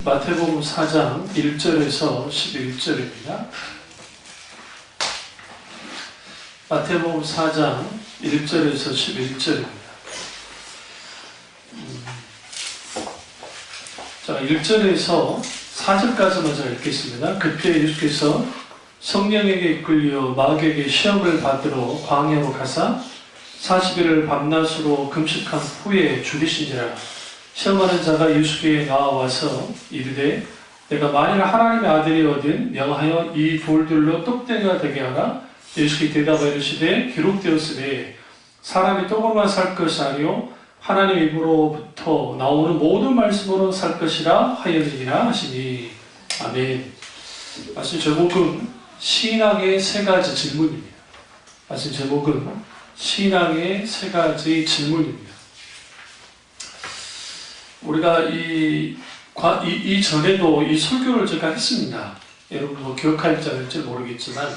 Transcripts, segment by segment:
마태복음 4장 1절에서 11절입니다. 마태복음 4장 1절에서 11절입니다. 자, 1절에서 4절까지 먼저 읽겠습니다. 그때 예수께서 성령에게 이끌려 마귀에게 시험을 받으러 광야로 가사 40일을 밤낮으로 금식한 후에 죽이신지라. 시험하는 자가 예수께 나와서 이르되 내가 만일 하나님의 아들이거든 명하여 이 돌들로 떡대가 되게 하라. 예수께 대답하여 이르시되 기록되었으되 사람이 떡으로만 살 것이 아니요 하나님 입으로부터 나오는 모든 말씀으로 살 것이라 하였느니라 하시니. 아멘. 말씀 제목은 신앙의 세 가지 질문입니다. 말씀 제목은 신앙의 세 가지 질문입니다. 우리가 이전에도 이 설교를 제가 했습니다. 여러분 뭐 기억할지 않을지 모르겠지만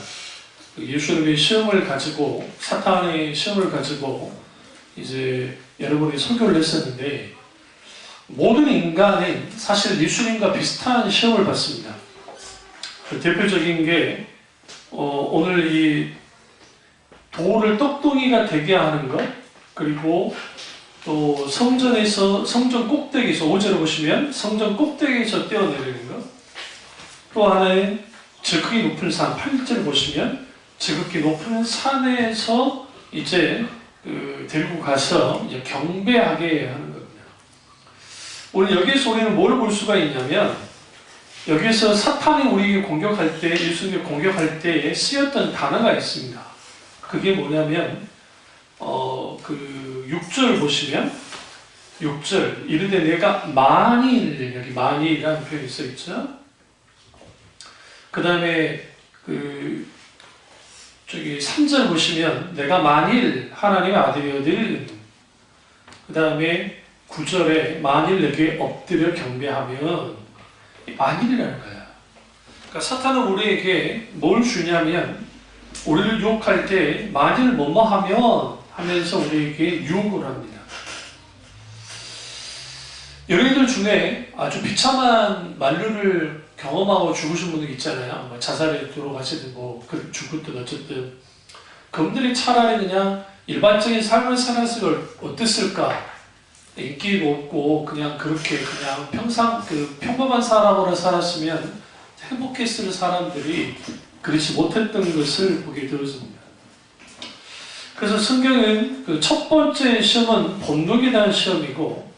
예수님의 시험을 가지고 사탄의 시험을 가지고 이제 여러분이 설교를 했었는데 모든 인간은 사실 예수님과 비슷한 시험을 받습니다. 대표적인 게 오늘 이 돌을 떡덩이가 되게 하는 것, 그리고 또 성전 꼭대기에서 5절을 보시면 성전 꼭대기에서 뛰어내리는 것, 또 하나의 지극히 높은 산 8절을 보시면 지극히 높은 산에서 이제 데리고 가서 이제 경배하게 하는 겁니다. 오늘 여기에서 우리는 뭘 볼 수가 있냐면 여기서 사탄이 우리에게 공격할 때, 예수님을 공격할 때에 쓰였던 단어가 있습니다. 그게 뭐냐면 6절 보시면 6절 이르되 내가 만일, 여기 만일이라는 표현이 써있죠. 그 다음에 저기 3절 보시면 내가 만일 하나님의 아들이거든, 그 다음에 9절에 만일 내게 엎드려 경배하면, 만일이라는 거야. 그러니까 사탄은 우리에게 뭘 주냐면 우리를 유혹할 때 만일 뭐뭐 하면 하면서 우리에게 유혹을 합니다. 여러분들 중에 아주 비참한 만류를 경험하고 죽으신 분들 있잖아요. 뭐 자살에 들어가시든 뭐 죽었든 어쨌든 그분들이 차라리 그냥 일반적인 삶을 살았으면 어땠을까? 인기도 없고 그냥 그렇게 그냥 평범한 사람으로 살았으면 행복했을 사람들이 그렇지 못했던 것을 보게 되었습니다. 그래서 성경은 첫 번째 시험은 본능에 대한 시험이고,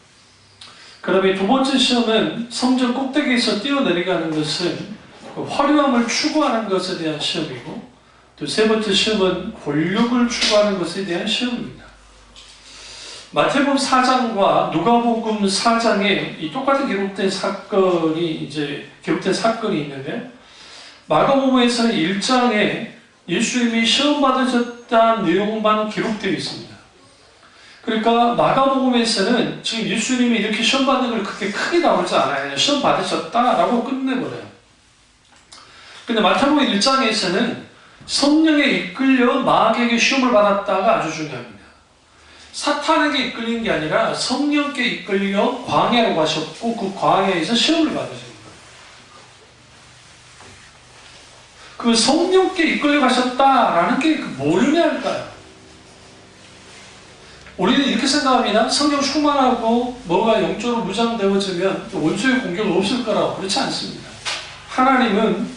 그 다음에 두 번째 시험은 성전 꼭대기에서 뛰어내려가는 것은 화려함을 추구하는 것에 대한 시험이고, 또 세 번째 시험은 권력을 추구하는 것에 대한 시험입니다. 마태복음 4장과 누가복음 4장에 이 똑같은 기록된 사건이 있는데, 마가복음에서는 1장에 예수님이 시험 받으셨다는 내용만 기록되어 있습니다. 그러니까 마가복음에서는 지금 예수님이 이렇게 시험 받는 걸 그렇게 크게 나오지 않아요. 시험 받으셨다라고 끝내버려요. 근데 마태복음 1장에서는 성령에 이끌려 마귀에게 시험을 받았다가 아주 중요합니다. 사탄에게 이끌린 게 아니라 성령께 이끌려 광야로 가셨고 그 광야에서 시험을 받으신 거예요. 그 성령께 이끌려 가셨다라는 게 뭘 의미할까요? 우리는 이렇게 생각합니다. 성령 충만하고 뭐가 영적으로 무장되어지면 원수의 공격은 없을 거라고. 그렇지 않습니다. 하나님은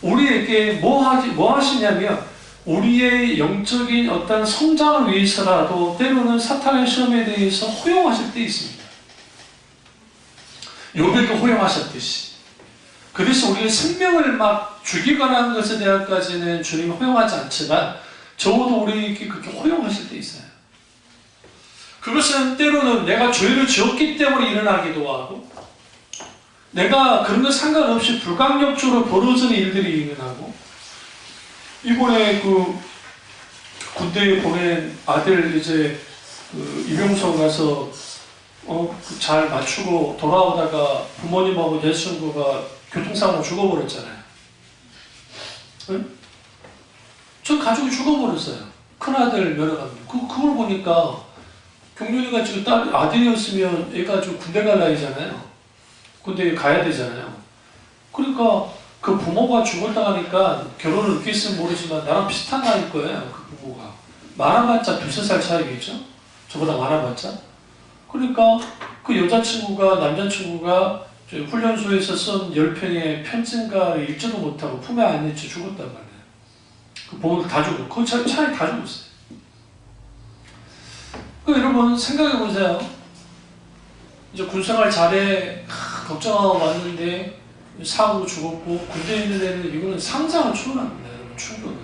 우리에게 뭐 하시냐면 우리의 영적인 어떤 성장을 위해서라도 때로는 사탄의 시험에 대해서 허용하실 때 있습니다. 욥에게 허용하셨듯이. 그 대신 우리의 생명을 막 죽이거나 하는 것에 대해서까지는 주님이 허용하지 않지만 적어도 우리에게 그렇게 허용하실 때 있어요. 그것은 때로는 내가 죄를 지었기 때문에 일어나기도 하고, 내가 그런 것 상관없이 불강력적으로 벌어지는 일들이 일어나고, 이번에 군대에 보낸 아들 이병서 가서 잘 맞추고 돌아오다가 부모님하고 여자친구가 교통사고로 죽어버렸잖아요. 응? 저 가족이 죽어버렸어요. 큰아들 며느리가. 그걸 보니까 경륜이가 지금 아들이었으면 애가 좀 군대 갈 나이잖아요. 군대에 가야 되잖아요. 그러니까 그 부모가 죽었다 하니까 결혼을 늦게 했으면 모르지만 나랑 비슷한 나이일 거예요. 그 부모가. 많아봤자 2~3살 차이겠죠? 저보다 많아봤자. 그러니까 그 여자친구가 남자친구가 훈련소에서 쓴 10편의 편지인가를 읽지도 못하고 품에 안 넣지 죽었단 말이에요. 그 부모들 다 죽었고 그 차에 다 죽었어요. 여러분 생각해보세요. 이제 군생활 잘해 걱정하고 왔는데 사고로 죽었고 군대에 있는 애는 이거는 상상을 초월합니다. 여러분 충분히.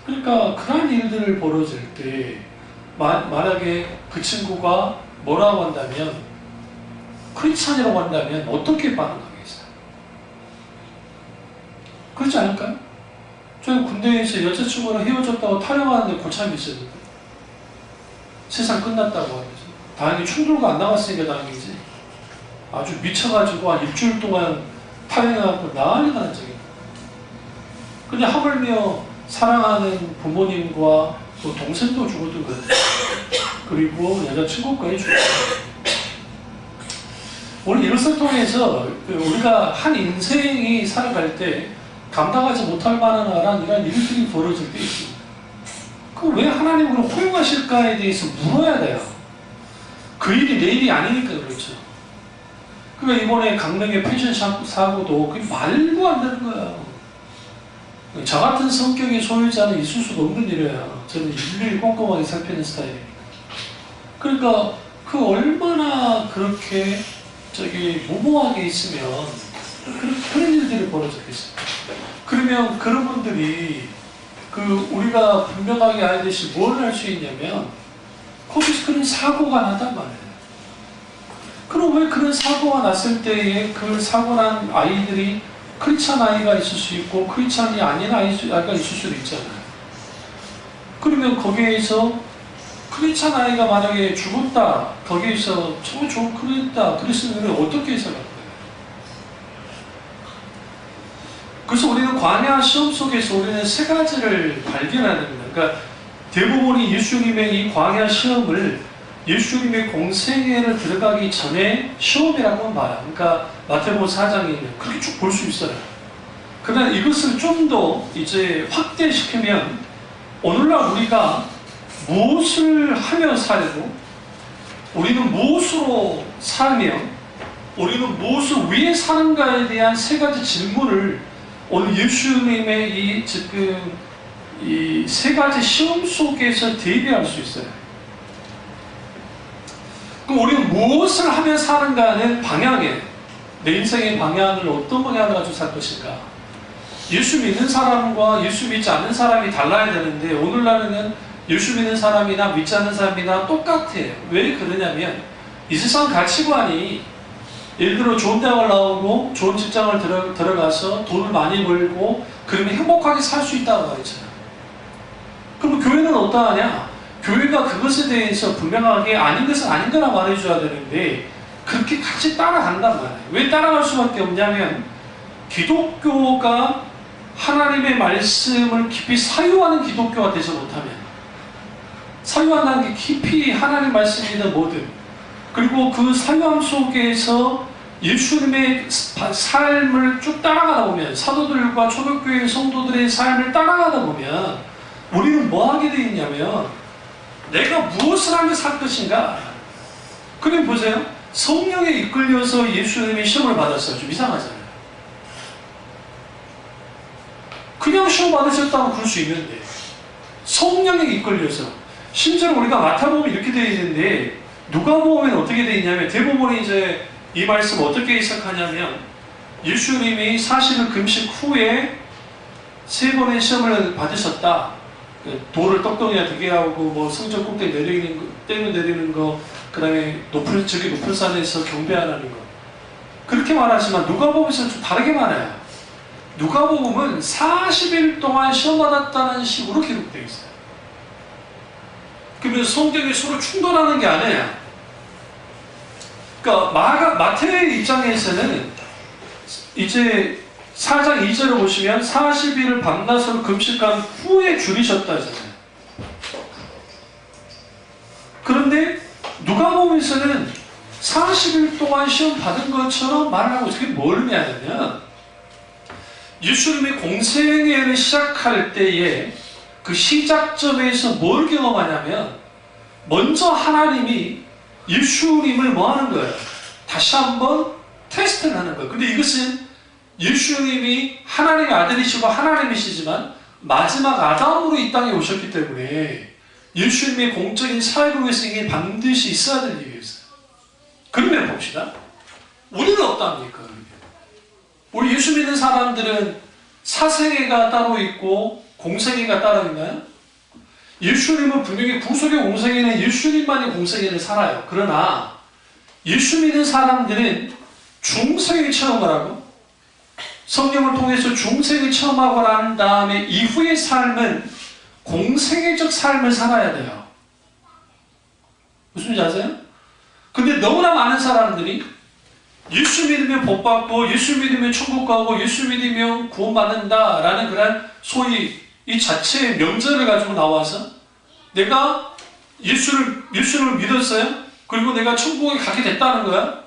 그러니까 그런 일들을 벌어질 때 만약에 그 친구가 뭐라고 한다면 크리스찬이라고 한다면 어떻게 반응하겠어요? 그렇지 않을까요? 저희 군대에서 여자친구랑 헤어졌다고 타령하는데 고참이 있었는데 세상 끝났다고 하면서 다행히 충돌가 안 나갔으니까 다행이지 아주 미쳐가지고 한 일주일 동안 타령해갖고 난리가 난 적이 근데 하물며 사랑하는 부모님과 또 동생도 죽었던 거예요. 그리고 여자친구까지 죽었어요. 오늘 이것을 통해서 우리가 한 인생이 살아갈 때 감당하지 못할 만한 이런 일들이 벌어질 때 있습니다. 그 왜 하나님을 허용하실까에 대해서 물어야 돼요. 그 일이 내 일이 아니니까 그렇죠. 그러니까 이번에 강릉의 펜션 사고도 그게 말도 안 되는 거예요. 저 같은 성격의 소유자는 있을 수가 없는 일이에요. 저는 일일이 꼼꼼하게 살피는 스타일이니까. 그러니까 그 얼마나 그렇게 무모하게 있으면 그런 일들이 벌어졌겠어요. 그러면 그런 분들이 우리가 분명하게 알듯이 뭘 할 수 있냐면 거기서 그런 사고가 나단 말이에요. 그럼 왜 그런 사고가 났을 때에 그 사고 난 아이들이 크리스찬 아이가 있을 수 있고 크리스찬이 아닌 아이가 있을 수도 있잖아요. 그러면 거기에서 크리스찬 아이가 만약에 죽었다, 거기에서 정말 좋은 크리스다 그랬으면 어떻게 해석할 거예요? 그래서 우리는 광야 시험 속에서 우리는 세 가지를 발견해야 됩니다. 그러니까 대부분이 예수님의 이 광야 시험을 예수님의 공생애를 들어가기 전에 시험이라고 봐요. 그러니까 마태복음 4장에 있는 그렇게 쭉 볼 수 있어요. 그러나 이것을 좀 더 이제 확대시키면 오늘날 우리가 무엇을 하며 살고 우리는 무엇으로 살며 우리는 무엇을 위해 사는가에 대한 세 가지 질문을 오늘 예수님의 이 세 가지 시험 속에서 대비할 수 있어요. 그럼 우리는 무엇을 하며 사는가는 방향에 내 인생의 방향을 어떤 방향을 가지고 살 것인가. 예수 믿는 사람과 예수 믿지 않는 사람이 달라야 되는데 오늘날에는 예수 믿는 사람이나 믿지 않는 사람이나 똑같아요. 왜 그러냐면 이 세상 가치관이 예를 들어 좋은 대학을 나오고 좋은 직장을 들어가서 돈을 많이 벌고 그러면 행복하게 살 수 있다고 말했잖아요. 그럼 교회는 어떠하냐? 교회가 그것에 대해서 분명하게 아닌 것은 아닌 거라 말해줘야 되는데 그렇게 같이 따라간단 말이에요. 왜 따라갈 수밖에 없냐면 기독교가 하나님의 말씀을 깊이 사유하는 기독교가 되지 못하면 사유한다는 게 깊이 하나님 말씀이든 뭐든 그리고 그 사유함 속에서 예수님의 삶을 쭉 따라가다 보면 사도들과 초대교회 성도들의 삶을 따라가다 보면 우리는 뭐 하게 되어 있냐면 내가 무엇을 하며 살 것인가. 그럼 보세요. 성령에 이끌려서 예수님이 시험을 받았어요. 좀 이상하잖아요. 그냥 시험 받으셨다면 그럴 수 있는데 성령에 이끌려서 심지어 우리가 마태복음에 이렇게 되어 있는데 누가복음에는 어떻게 되어 있냐면 대부분이 이제 이 말씀 어떻게 해석하냐면 예수님이 40일 금식 후에 3번의 시험을 받으셨다. 돌을 떡덩이에 되게 하고 뭐 성전 꼭대기 내리는 거, 떼는 내리는 거, 그 다음에 높은 산에서 경배하는 거. 그렇게 말하지만 누가복음에서는 좀 다르게 말해요. 누가복음은 40일 동안 시험 받았다는 식으로 기록되어 있어요. 그러면 성경이 서로 충돌하는 게 아니에요. 그러니까 마태의 입장에서는 이제 4장 2절을 보시면 40일을 밤낮으로 금식한 후에 줄이셨다잖아요. 그런데 누가복음에서는 40일 동안 시험 받은 것처럼 말을 하고, 그게 뭘 의미하냐면 예수님이 공생애를 시작할 때에 그 시작점에서 뭘 경험하냐면 먼저 하나님이 예수님을 뭐 하는 거예요? 다시 한번 테스트를 하는 거예요. 근데 이것은 예수님이 하나님의 아들이시고 하나님이시지만 마지막 아담으로 이 땅에 오셨기 때문에 예수님의 공적인 사역을 위해서 이게 반드시 있어야 될 일이었어요. 그러면 봅시다. 우리는 어떠합니까? 우리 예수 믿는 사람들은 사생애가 따로 있고 공생애가 따로 있나요? 예수님은 분명히 구속의 공생애는 예수님만이 공생애를 살아요. 그러나 예수 믿는 사람들은 중생을 체험을 하고 성령을 통해서 중생을 체험하고 난 다음에 이후의 삶은 공생애적 삶을 살아야 돼요. 무슨 말인지 아세요? 근데 너무나 많은 사람들이 예수 믿으면 복 받고 예수 믿으면 천국 가고 예수 믿으면 구원받는다 라는 그런 소위 이 자체의 명제를 가지고 나와서 내가 예수를 믿었어요? 그리고 내가 천국에 가게 됐다는 거야?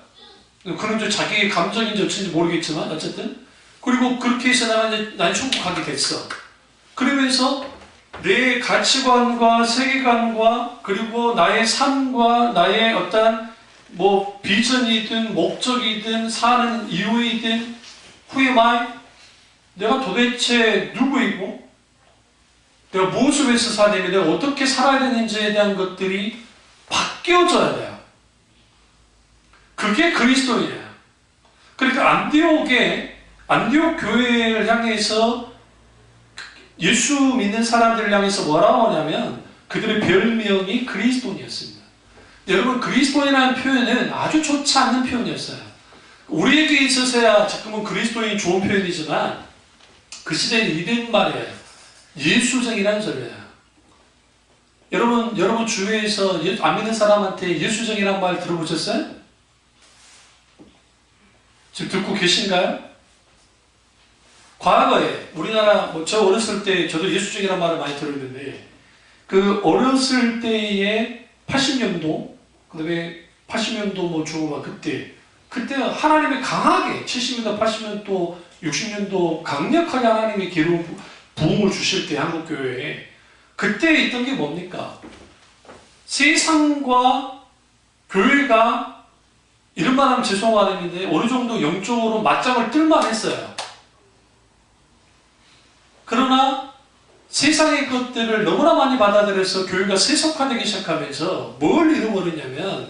그런 좀 자기의 감정인지 어쩐지 모르겠지만 어쨌든 그리고 그렇게 해서 난 천국 가게 됐어. 그러면서 내 가치관과 세계관과 그리고 나의 삶과 나의 어떤 뭐 비전이든 목적이든 사는 이유이든 who am I? 내가 도대체 누구이고 내가 무엇을 위해서 살아야 되며 내가 어떻게 살아야 되는지에 대한 것들이 바뀌어져야 돼요. 그게 그리스도예요. 그러니까 안디옥 교회를 향해서 예수 믿는 사람들을 향해서 뭐라고 하냐면 그들의 별명이 그리스도인이었습니다. 여러분 그리스도인이라는 표현은 아주 좋지 않는 표현이었어요. 우리에게 있어서야 지금은 그리스도인이 좋은 표현이지만 그 시대에는 이런 말이에요. 예수쟁이라는 소리예요. 여러분 주위에서 안 믿는 사람한테 예수쟁이라는 말 들어보셨어요? 지금 듣고 계신가요? 과거에 우리나라 저 어렸을 때 저도 예수쟁이라는 말을 많이 들었는데 그 어렸을 때의 80년도 그다음에 80년도 뭐 중후반 그때 하나님이 강하게 70년도 80년도 60년도 강력하게 하나님이 부흥을 주실 때 한국교회에 그때 있던 게 뭡니까? 세상과 교회가 이런 말 하면 죄송하는데 어느 정도 영적으로 맞짱을 뜰만 했어요. 그러나 세상의 것들을 너무나 많이 받아들여서 교회가 세속화되기 시작하면서 뭘 잃어버리냐면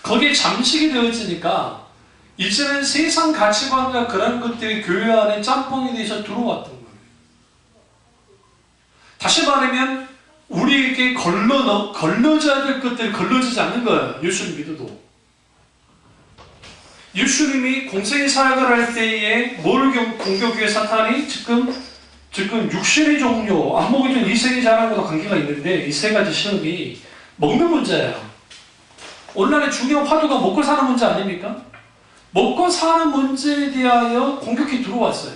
거기에 잠식이 되어지니까 이제는 세상 가치관과 그런 것들이 교회 안에 짬뽕이 돼서 들어왔던 거예요. 다시 말하면 우리에게 걸러져야 될 것들이 걸러지지 않는 거예요. 예수님 믿어도. 예수님이 공생의 사역을 할 때에 뭘 공격해 사탄이 지금 육신의 종료, 안 먹이 전 이생이 자라는 것과 관계가 있는데 이 세 가지 시험이 먹는 문제예요. 오늘날의 중요한 화두가 먹고 사는 문제 아닙니까? 먹고 사는 문제에 대하여 공격이 들어왔어요.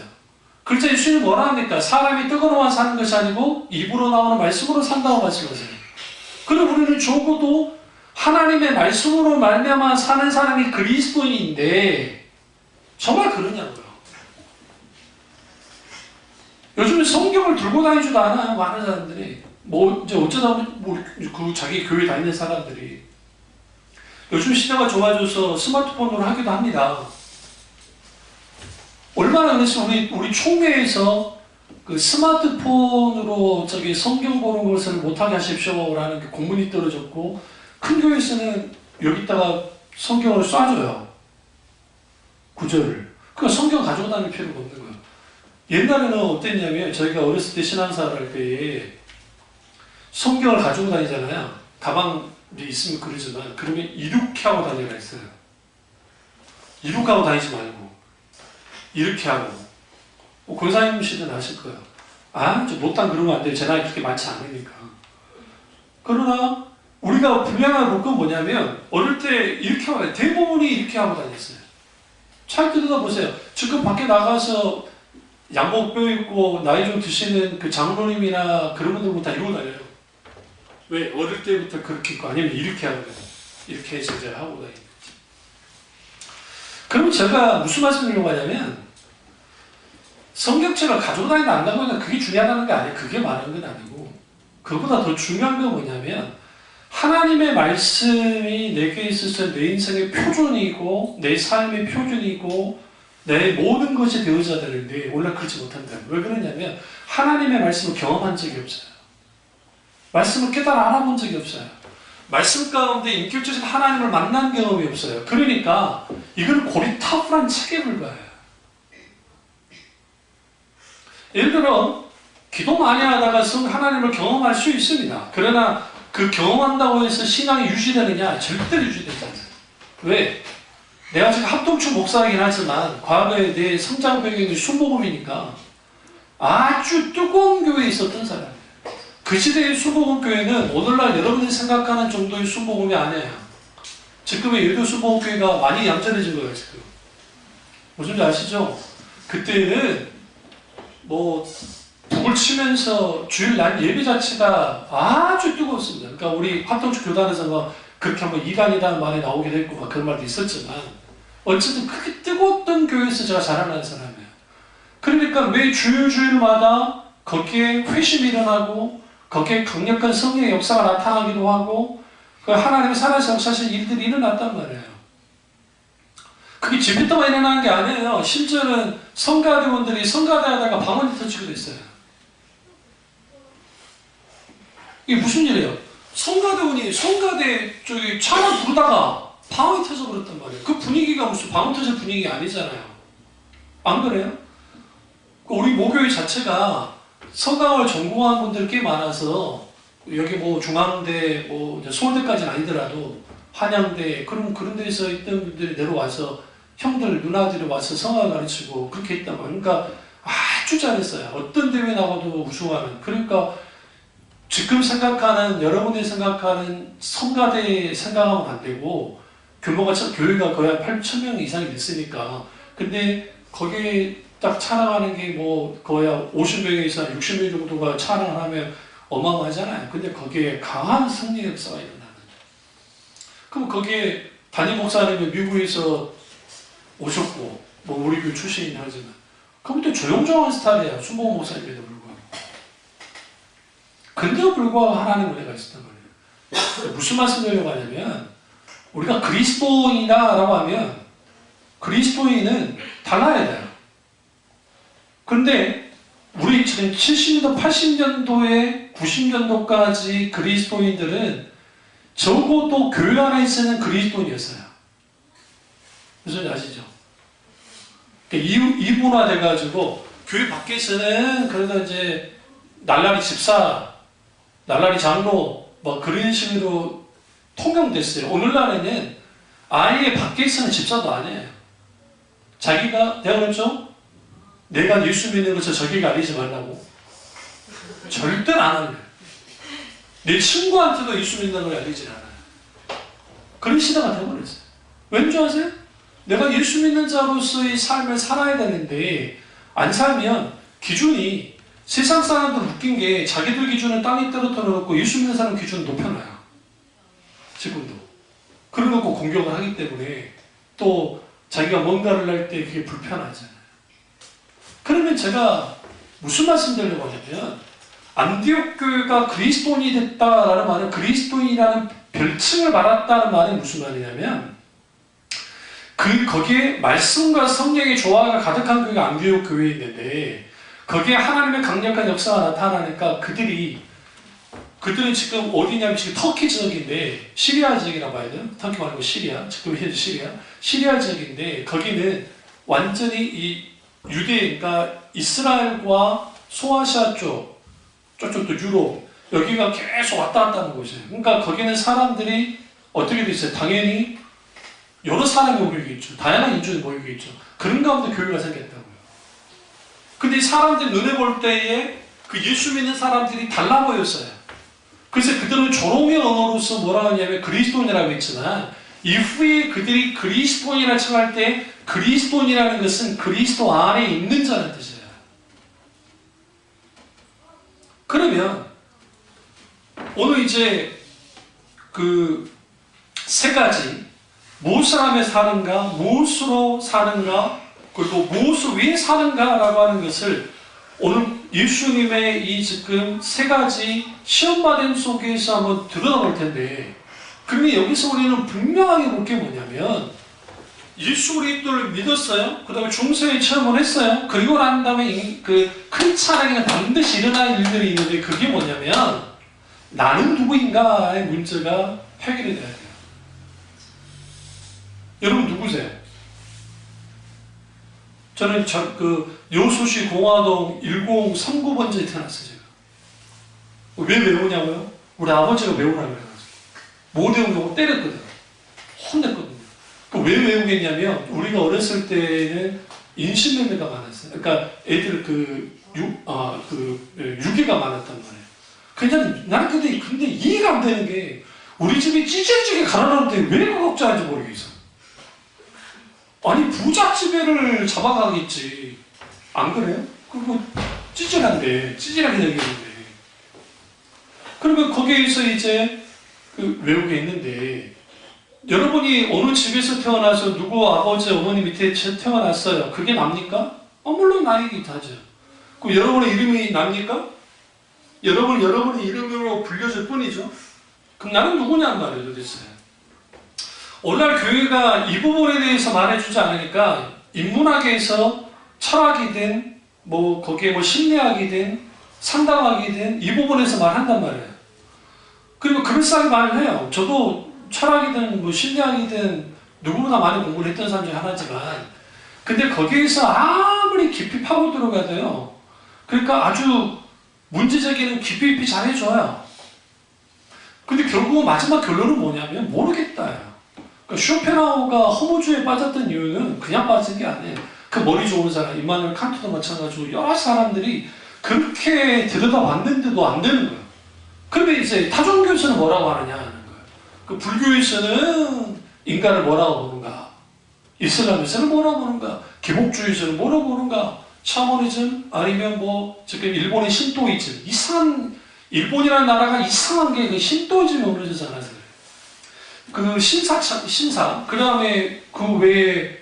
그래서 예수님이 뭐라 합니까? 사람이 떡으로만 사는 것이 아니고 입으로 나오는 말씀으로 산다고 말씀하세요. 그리고 우리는 적어도 하나님의 말씀으로 말미암아 사는 사람이 그리스도인인데 정말 그러냐고요. 요즘은 성경을 들고 다니지도 않아요. 많은 사람들이 이제 어쩌다 보면 그 자기 교회 다니는 사람들이 요즘 시대가 좋아져서 스마트폰으로 하기도 합니다. 얼마나 그래서 우리 총회에서 그 스마트폰으로 성경 보는 것을 못하게 하십시오라는 그 공문이 떨어졌고 큰 교회에서는 여기다가 성경을 쏴줘요. 구절을. 그러니까 성경 가지고 다닐 필요가 없는 거예요. 옛날에는 어땠냐면 저희가 어렸을 때 신앙생활 할 때에 성경을 가지고 다니잖아요. 가방에 있으면 그러지만 그러면 이렇게 하고 다니라 했어요. 이렇게 하고 다니지 말고 이렇게 하고 권사님 씨도 아실 거예요. 저 못한 그러면 안 돼요. 제 나이 그렇게 많지 않으니까. 그러나 우리가 분명한 건 뭐냐면 어릴 때 이렇게 하고 다녀요. 대부분이 이렇게 하고 다녔어요. 잘 들여다보세요. 지금 밖에 나가서 양복 뼈 입고 나이 좀 드시는 그 장로님이나 그런 분들은 다 이러고 다녀요. 왜? 어릴 때부터 그렇게 입고 아니면 이렇게 하고 다녀요. 이렇게 해서 이제 하고 다니는 거죠. 그럼 제가 무슨 말씀드리려고 하냐면 성경책을 가지고 다니는 안 가지고 다니는 그게 중요하다는 게 아니에요. 그게 많은 건 아니고 그보다 더 중요한 건 뭐냐면 하나님의 말씀이 내게 있어서 내 인생의 표준이고 내 삶의 표준이고 내 모든 것이 되어져야 되는데 원래 그렇지 못한다. 왜 그러냐면 하나님의 말씀을 경험한 적이 없어요. 말씀을 깨달아 알아본 적이 없어요. 말씀 가운데 인격적인 하나님을 만난 경험이 없어요. 그러니까 이건 고리타분한 책에 불과해요. 예를 들어 기도 많이 하다가 하나님을 경험할 수 있습니다. 그러나 그 경험한다고 해서 신앙이 유지되느냐? 절대로 유지되지 않아요. 왜? 내가 지금 합동충 목사이긴 하지만 과거에 내 성장 배경이 순복음이니까 아주 뜨거운 교회에 있었던 사람이에요. 그 시대의 순복음교회는 오늘날 여러분이 생각하는 정도의 순복음이 아니에요. 지금의 예도 순복음교회가 많이 얌전해진 거예요. 지금. 무슨 지 아시죠? 그때는 뭐 북을 치면서 주일날 예배 자체가 아주 뜨거웠습니다. 그러니까 우리 합동축 교단에서 그렇게 한번 이단이라는 말이 나오기도 했고 막 그런 말도 있었지만 어쨌든 그렇게 뜨거웠던 교회에서 제가 자라난 사람이에요. 그러니까 매 주일마다 거기에 회심이 일어나고 거기에 강력한 성령의 역사가 나타나기도 하고 그 하나님의 살아서 역사하신 일들이 일어났단 말이에요. 그게 집회 때만 일어나는 게 아니에요. 심지어는 성가대원들이 성가대하다가 방언이 터지기도 했어요. 이게 무슨 일이에요? 성가대원이 성가대 쪽에 차만 부르다가 방언이 터져 버렸단 말이에요. 그 분위기가 무슨 방언 터질 분위기 아니잖아요. 안 그래요? 우리 모교회 자체가 성강을 전공한 분들이 꽤 많아서 여기 뭐 중앙대, 뭐 서울대까지는 아니더라도 한양대 그런 데서 있던 분들이 내려와서 형들 누나들이 와서 성악을 가르치고 그렇게 했단 말이에요. 그러니까 아주 잘했어요. 어떤 대회 나가도 우승하는. 그러니까 지금 생각하는 여러분이 생각하는 성가대 생각하면 안 되고 규모가 교회가 거의 한 8,000명 이상이 됐으니까 근데 거기에 딱 찬양하는 게 뭐 거의 50명 이상 60명 정도가 찬양을 하면 어마어마하잖아요. 근데 거기에 강한 성령 역사가 일어나는 거예요. 그럼 거기에 담임 목사님이 미국에서 오셨고 뭐 우리 교회 출신이긴 하지만 그분도 조용조용한 스타일이에요. 순복음 목사님에도 불구하고. 근데도 불구하고 하나님 은혜가 있었단 말이에요. 무슨 말씀드리려고 하냐면 우리가 그리스도인이다라고 하면 그리스도인은 달라야 돼요. 그런데 우리 지금 70년도, 80년도에 90년도까지 그리스도인들은 적어도 교회 안에 있는 그리스도인이었어요. 무슨 아시죠? 이분화돼가지고 교회 밖에서는 그래도 이제 날라리 집사, 날라리 장로 뭐 그런 식으로 통용됐어요. 오늘날에는 아예 밖에서는 집사도 안 해요. 자기가 내가 그랬죠? 내가 예수 믿는 것을 저기가 알리지 말라고. 절대로 안 알려요. 내 친구한테도 예수 믿는 걸 알리지 않아요. 그런 시대가 되어버렸어요. 왠지 아세요? 내가 예수 믿는 자로서의 삶을 살아야 되는데 안 살면 기준이 세상 사람들 웃긴 게 자기들 기준은 땅에 떨어뜨려 놓고 예수 믿는 사람 기준은 높여놔요. 지금도. 그러놓고 공격을 하기 때문에 또 자기가 뭔가를 할 때 그게 불편하잖아요. 그러면 제가 무슨 말씀 드리려고 하냐면 안디옥 교회가 그리스도인이 됐다라는 말은 그리스도인이라는 별칭을 받았다는 말은 무슨 말이냐면 거기에 말씀과 성령의 조화가 가득한 교회가 안디옥 교회에 있는데 거기에 하나님의 강력한 역사가 나타나니까 그들은 지금 어디냐면 지금 터키 지역인데 시리아 지역이라고 봐야 돼요. 터키 말고 시리아. 지금 현재 시리아 지역인데 거기는 완전히 이 유대, 그러니까 이스라엘과 소아시아 저쪽도 유럽, 여기가 계속 왔다 갔다 하는 곳이에요. 그러니까 거기는 사람들이 어떻게 돼 있어요? 당연히 여러 사람이 모이겠죠. 다양한 인종이 모이겠죠. 그런 가운데 교회가 생겼다고요. 근데 사람들 눈에 볼 때에 그 예수 믿는 사람들이 달라 보였어요. 그래서 그들은 조롱의 언어로서 뭐라 하냐면 그리스도인이라고 했지만 이후에 그들이 그리스도인이라稱할 때 그리스도인이라는 것은 그리스도 안에 있는 자라는 뜻이에요. 그러면 오늘 이제 그 세 가지, 무엇을 하며 사는가, 무엇으로 사는가, 그리고 무엇을 위해 사는가라고 하는 것을 오늘 예수님의 이 지금 세 가지 시험받음 속에서 한번 들여다볼 텐데, 그런데 여기서 우리는 분명하게 볼 게 뭐냐면, 예수 그리스도를 믿었어요. 그 다음에 중세에 체험을 했어요. 그리고 난 다음에 그 큰 찬양에는 반드시 일어날 일들이 있는데, 그게 뭐냐면 나는 누구인가의 문제가 해결이 돼야 돼요. 여러분 누구세요? 저는 여수시 공화동 1039번지에 태어났어요. 제가. 왜 외우냐고요? 우리 아버지가 외우라고 그래가지고 못 외우려고 때렸거든요. 혼냈거든요. 왜 외우겠냐면, 우리가 어렸을 때는 인신매매가 많았어요. 그러니까 애들 유괴가 많았단 말이에요. 그냥 나는 근데 이해가 안 되는 게, 우리 집이 찌질지게 가난한데 왜 걱정하는지 모르겠어. 아니 부잣집애를 잡아가겠지. 안 그래요? 그리고 찌질하게 생겼는데. 그러면 거기에서 이제 외우게 있는데, 여러분이 어느 집에서 태어나서 누구 아버지 어머니 밑에 태어났어요. 그게 납니까? 물론 나이긴 하죠. 그럼 여러분의 이름이 납니까? 여러분의 이름으로 불려질 뿐이죠. 그럼 나는 누구냐는 말이에요, 도대체. 오늘날 교회가 이 부분에 대해서 말해주지 않으니까, 인문학에서 철학이든 거기에 심리학이든 상담학이든 이 부분에서 말한단 말이에요. 그리고 그럴싸하게 말을 해요. 저도 철학이든 심리학이든 누구보다 많이 공부를 했던 사람 중에 하나지만, 근데 거기에서 아무리 깊이 파고 들어가도요, 그러니까 아주 문제제기는 깊이 잘해줘요. 근데 결국은 마지막 결론은 뭐냐면 모르겠다예요. 그러니까 쇼펜하우가 허무주의에 빠졌던 이유는 그냥 빠진 게 아니에요. 그 머리 좋은 사람, 임마누엘 칸트도 마찬가지고 여러 사람들이 그렇게 들여다봤는데도 안 되는 거예요. 그런데 이제 타종교에서는 뭐라고 하느냐 하는 거예요. 그 불교에서는 인간을 뭐라고 보는가, 이슬람에서는 뭐라고 보는가, 기복주의에서는 뭐라고 보는가, 샤머니즘 아니면 지금 일본의 신도이즘, 이상한, 일본이라는 나라가 이상한 게 그 신도이즘에 오르잖아요. 그 신사, 그 다음에 그 외에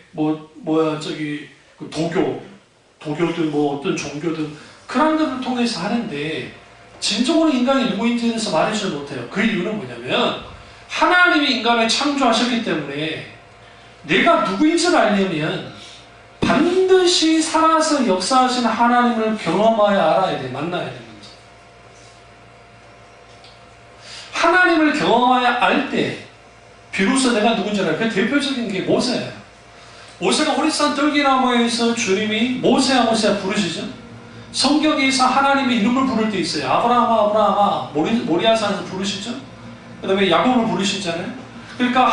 도교든 어떤 종교든 그런 것을 통해서 하는데, 진정으로 인간의 일부인지에 대해서 말해주지 못해요. 그 이유는 뭐냐면, 하나님이 인간을 창조하셨기 때문에 내가 누구인지를 알려면 반드시 살아서 역사하시는 하나님을 경험하여 알아야 돼. 만나야 되는 거죠. 하나님을 경험하여 알 때 비로소 내가 누군지 알아요. 그 대표적인 게 모세예요. 모세가 호리산 떨기나무에서 주님이 모세야 부르시죠. 성경에서 하나님의 이름을 부를 때 있어요. 아브라함아 모리아산에서 부르시죠. 그 다음에 야곱을 부르시잖아요. 그러니까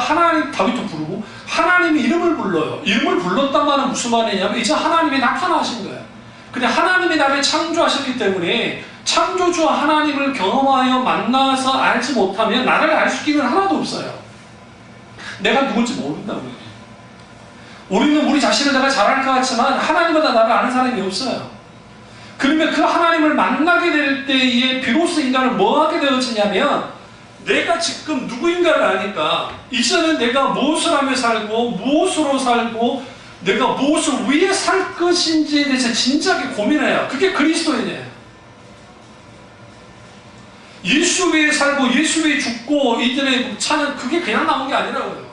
다윗도 부르고 하나님의 이름을 불러요. 이름을 불렀단 말은 무슨 말이냐면, 이제 하나님이 나타나신 거예요. 근데 하나님이 나를 창조하셨기 때문에 창조주 하나님을 경험하여 만나서 알지 못하면 나를 알 수 있는 하나도 없어요. 내가 누군지 모른다고요. 우리는 우리 자신을 내가 잘 알 것 같지만 하나님보다 나를 아는 사람이 없어요. 그러면 그 하나님을 만나게 될 때에 비로소 인간을 뭐 하게 되어지냐면, 내가 지금 누구인가를 아니까 이제는 내가 무엇을 하며 살고 무엇으로 살고 내가 무엇을 위해 살 것인지에 대해서 진지하게 고민해요. 그게 그리스도인이에요. 예수 위해 살고 예수 위해 죽고 이들의 차는 그게 그냥 나온 게 아니라고요.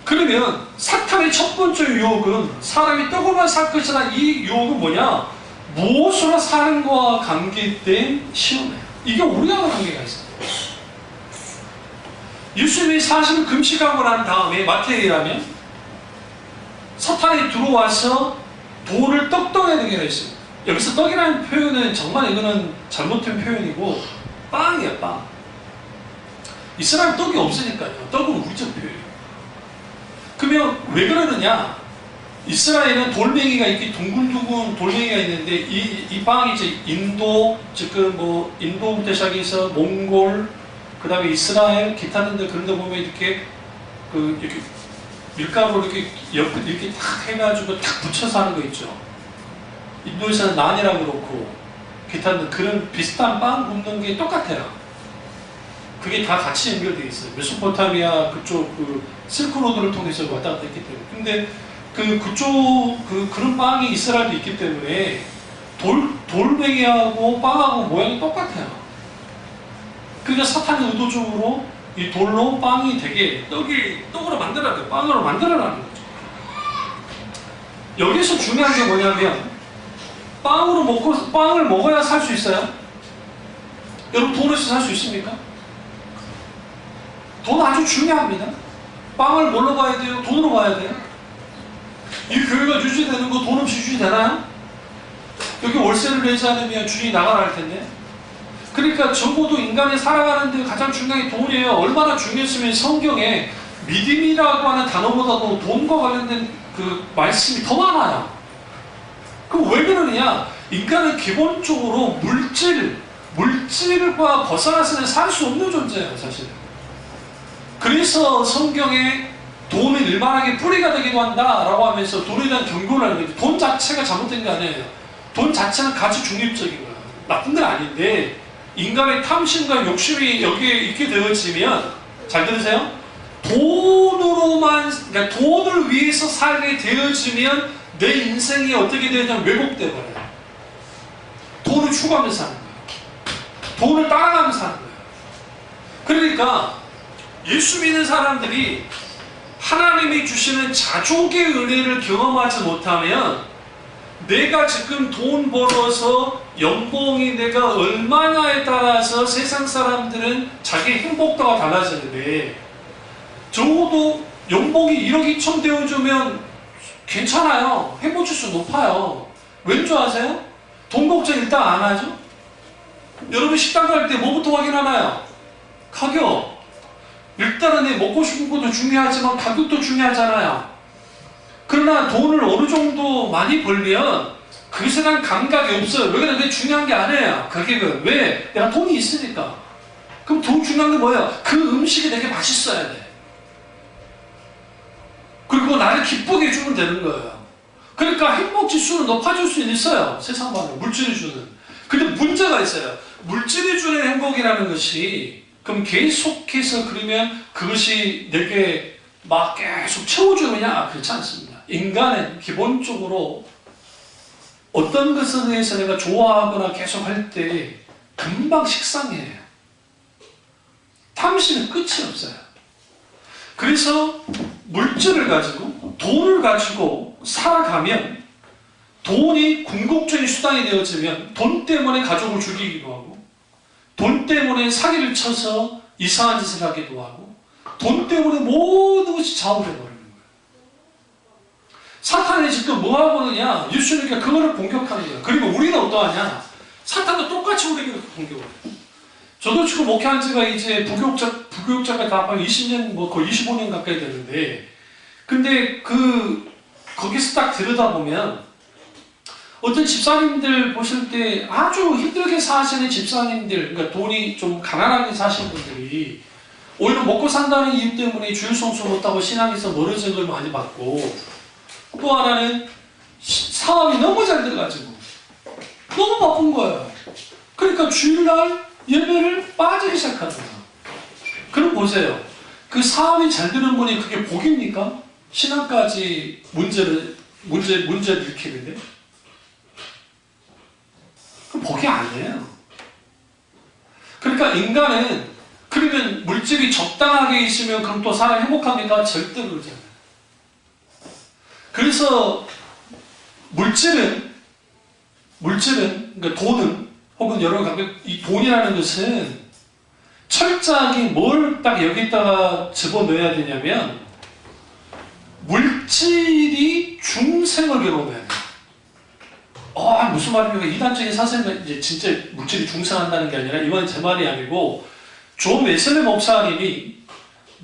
그러면 사탄의 첫 번째 유혹은 사람이 떡으로만 살 것이나, 이 유혹은 뭐냐? 무엇으로 사는 거와 관계된 시험이에요. 이게 우리하고 관계가 있어요. 예수님이 40일 금식하고 난 다음에 마태에 의하면 사탄이 들어와서 돌을 떡덩이에 되게 했어요. 여기서 떡이라는 표현은 정말 이거는 잘못된 표현이고 빵이에요, 빵. 이스라엘 떡이 없으니까요. 떡은 우리적 표현이에요. 그러면 왜 그러느냐? 이스라엘은 돌멩이가 이렇게 둥글둥글 돌멩이가 있는데, 이 빵이 이제 인도부터 시작해서 몽골, 그 다음에 이스라엘, 기타 등등 그런 데 보면 이렇게 밀가루로 이렇게 탁 해가지고 탁 붙여서 하는 거 있죠. 인도에서는 난이라고 그렇고, 기타 등등 그런 비슷한 빵 굽는 게 똑같아요. 그게 다 같이 연결되어 있어요. 메소포타미아 그쪽 그 실크로드를 통해서 왔다 갔다 했기 때문에. 근데 그쪽 그런 빵이 이스라엘도 있기 때문에 돌멩이하고 빵하고 모양이 똑같아요. 그러니까 사탄이 의도적으로 이 돌로 빵이 되게 떡으로 만들어야 돼요. 빵으로 만들어라는 거죠. 여기서 중요한 게 뭐냐면 빵을 먹어야 살 수 있어요? 여러분 돈 없이 살 수 있습니까? 돈 아주 중요합니다. 빵을 뭘로 봐야 돼요? 돈으로 봐야 돼요? 이 교회가 유지되는 거 돈 없이 유지되나요? 여기 월세를 내지 않으면 주인이 나가라 할 텐데. 그러니까 적어도 인간이 살아가는 데 가장 중요한 게 돈이에요. 얼마나 중요했으면 성경에 믿음이라고 하는 단어보다도 돈과 관련된 그 말씀이 더 많아요. 그럼 왜 그러느냐? 인간은 기본적으로 물질과 벗어나서는 살 수 없는 존재예요, 사실. 그래서 성경에 돈은 일만하게 뿌리가 되기도 한다라고 하면서 돈에 대한 경고를 하는 거죠. 돈 자체가 잘못된 게 아니에요. 돈 자체는 가치 중립적인 거예요. 나쁜 건 아닌데 인간의 탐심과 욕심이 여기에 있게 되어지면, 잘 들으세요? 그러니까 돈을 위해서 살게 되어지면 내 인생이 어떻게 되냐면 왜곡돼 버려요. 돈을 추구하면서 사는 거예요. 돈을 따라가면서 사는 거예요. 그러니까 예수 믿는 사람들이 하나님이 주시는 자족의 은혜를 경험하지 못하면 내가 지금 돈 벌어서 연봉이 내가 얼마냐에 따라서 세상 사람들은 자기 행복도가 달라지는데, 적어도 연봉이 1억 2천 되어주면 괜찮아요. 행복지수 높아요. 왠 줄 아세요? 돈 걱정 일단 안 하죠? 여러분 식당 갈 때 뭐부터 확인하나요? 가격. 일단은 내 먹고 싶은 것도 중요하지만 가격도 중요하잖아요. 그러나 돈을 어느 정도 많이 벌면 그것에 대한 감각이 없어요. 왜 그래? 중요한 게 아니에요. 가격은. 왜? 내가 돈이 있으니까. 그럼 더 중요한 게 뭐예요? 그 음식이 되게 맛있어야 돼. 그리고 나를 기쁘게 해주면 되는 거예요. 그러니까 행복지수는 높아질 수 있어요. 세상 반응, 물질이 주는. 근데 문제가 있어요. 물질이 주는 행복이라는 것이 그럼 계속해서 그러면 그것이 내게 막 계속 채워주느냐? 그렇지 않습니다. 인간은 기본적으로 어떤 것에 대해서 내가 좋아하거나 계속 할 때 금방 식상해요. 탐심은 끝이 없어요. 그래서 물질을 가지고 돈을 가지고 살아가면 돈이 궁극적인 수단이 되어지면 돈 때문에 가족을 죽이기도 하고 돈 때문에 사기를 쳐서 이상한 짓을 하기도 하고 돈 때문에 모든 것이 좌우되어버리는 거예요. 사탄이 지금 뭐 하고 있느냐? 예수님께 그거를 공격하는 거예요. 그리고 우리는 어떠하냐? 사탄도 똑같이 우리에게 공격을 해요. 저도 지금 목회한 지가 이제 부교육자가 다 20년, 거의 25년 가까이 되는데, 근데 거기서 딱 들여다보면, 어떤 집사님들 보실 때 아주 힘들게 사시는 집사님들, 그러니까 돈이 좀 가난하게 사시는 분들이, 오히려 먹고 산다는 이유 때문에 주일 성수 못하고 신앙에서 멀어진 걸 많이 받고, 또 하나는 사업이 너무 잘 돼가지고, 너무 바쁜 거예요. 그러니까 주일날 예배를 빠지기 시작하는 거예요. 그럼 보세요. 그 사업이 잘 되는 분이 그게 복입니까? 신앙까지 문제를 일으키는데? 그 복이 아니에요. 그러니까 인간은 그러면 물질이 적당하게 있으면 그럼 또 사람이 행복합니까? 절대 그러지 않아요. 그래서 물질은 그러니까 돈은 혹은 여러 가지 이 돈이라는 것은 철저하게 뭘 딱 여기다가 집어넣어야 되냐면 물질이 중생을 괴로워해야 돼요. 무슨 말입니까? 이단적인 사상이 이제 진짜 물질이 중생한다는 게 아니라 이건 제 말이 아니고 존 웨슬리 목사님이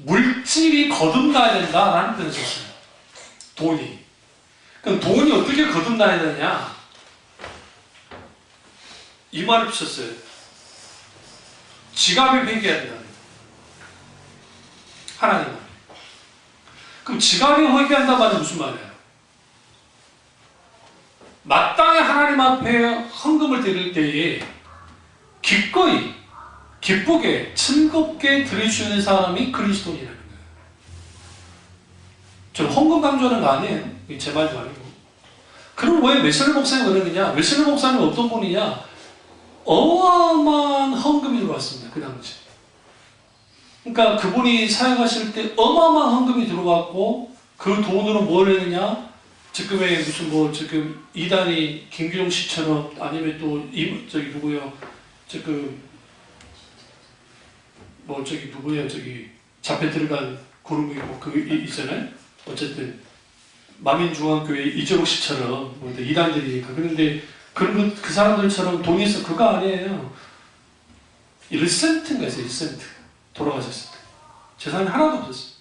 물질이 거듭나야 된다라는 표현을 썼어요. 돈이. 그럼 돈이 어떻게 거듭나야 되냐? 이 말을 붙였어요. 지갑을 회개해야 된다. 하나님. 그럼 지갑이 회개한다는 말은 무슨 말이에요? 마땅히 하나님 앞에 헌금을 드릴 때에 기꺼이 기쁘게 즐겁게 드릴 수 있는 사람이 그리스도인이라는 거예요. 저 헌금 강조하는 거 아니에요. 제 말도 아니고. 그럼 왜 웨슬리 목사님 그러느냐? 웨슬리 목사님 어떤 분이냐? 어마어마한 헌금이 들어왔습니다. 그 당시. 그러니까 그분이 사역하실 때 어마어마한 헌금이 들어왔고 그 돈으로 뭘 했느냐? 지금의 무슨 뭐 지금 이단이 김규용 씨처럼 아니면 또 저기 누구요? 지금 뭐 저기 누구예요? 저기 잡혀 들어간 그룹이 뭐 그 있잖아요. 어쨌든 마민중앙교회 이재록 씨처럼 뭐 이단들이니까. 그런데 그 사람들처럼 돈이 있어 그거 아니에요. 1센트인가 했어요. 1센트 돌아가셨을 때 재산이 하나도 없었어요.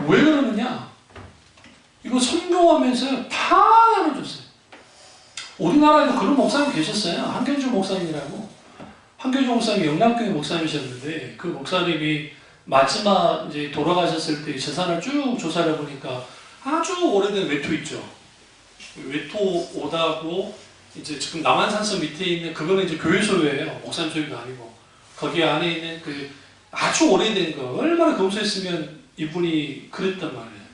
왜 그러느냐? 이거 선교하면서 다 나눠줬어요. 우리나라에도 그런 목사님 계셨어요. 한경주 목사님이라고. 한경주 목사님이 영남교회 목사님이셨는데 그 목사님이 마지막 이제 돌아가셨을 때 재산을 쭉 조사를 해보니까 아주 오래된 외투 있죠. 외투 오다고 이제 지금 남한산성 밑에 있는 그거는 이제 교회 소유예요. 목사님 소유가 아니고 거기 안에 있는 그 아주 오래된 거 얼마나 검소했으면 이분이 그랬단 말이에요.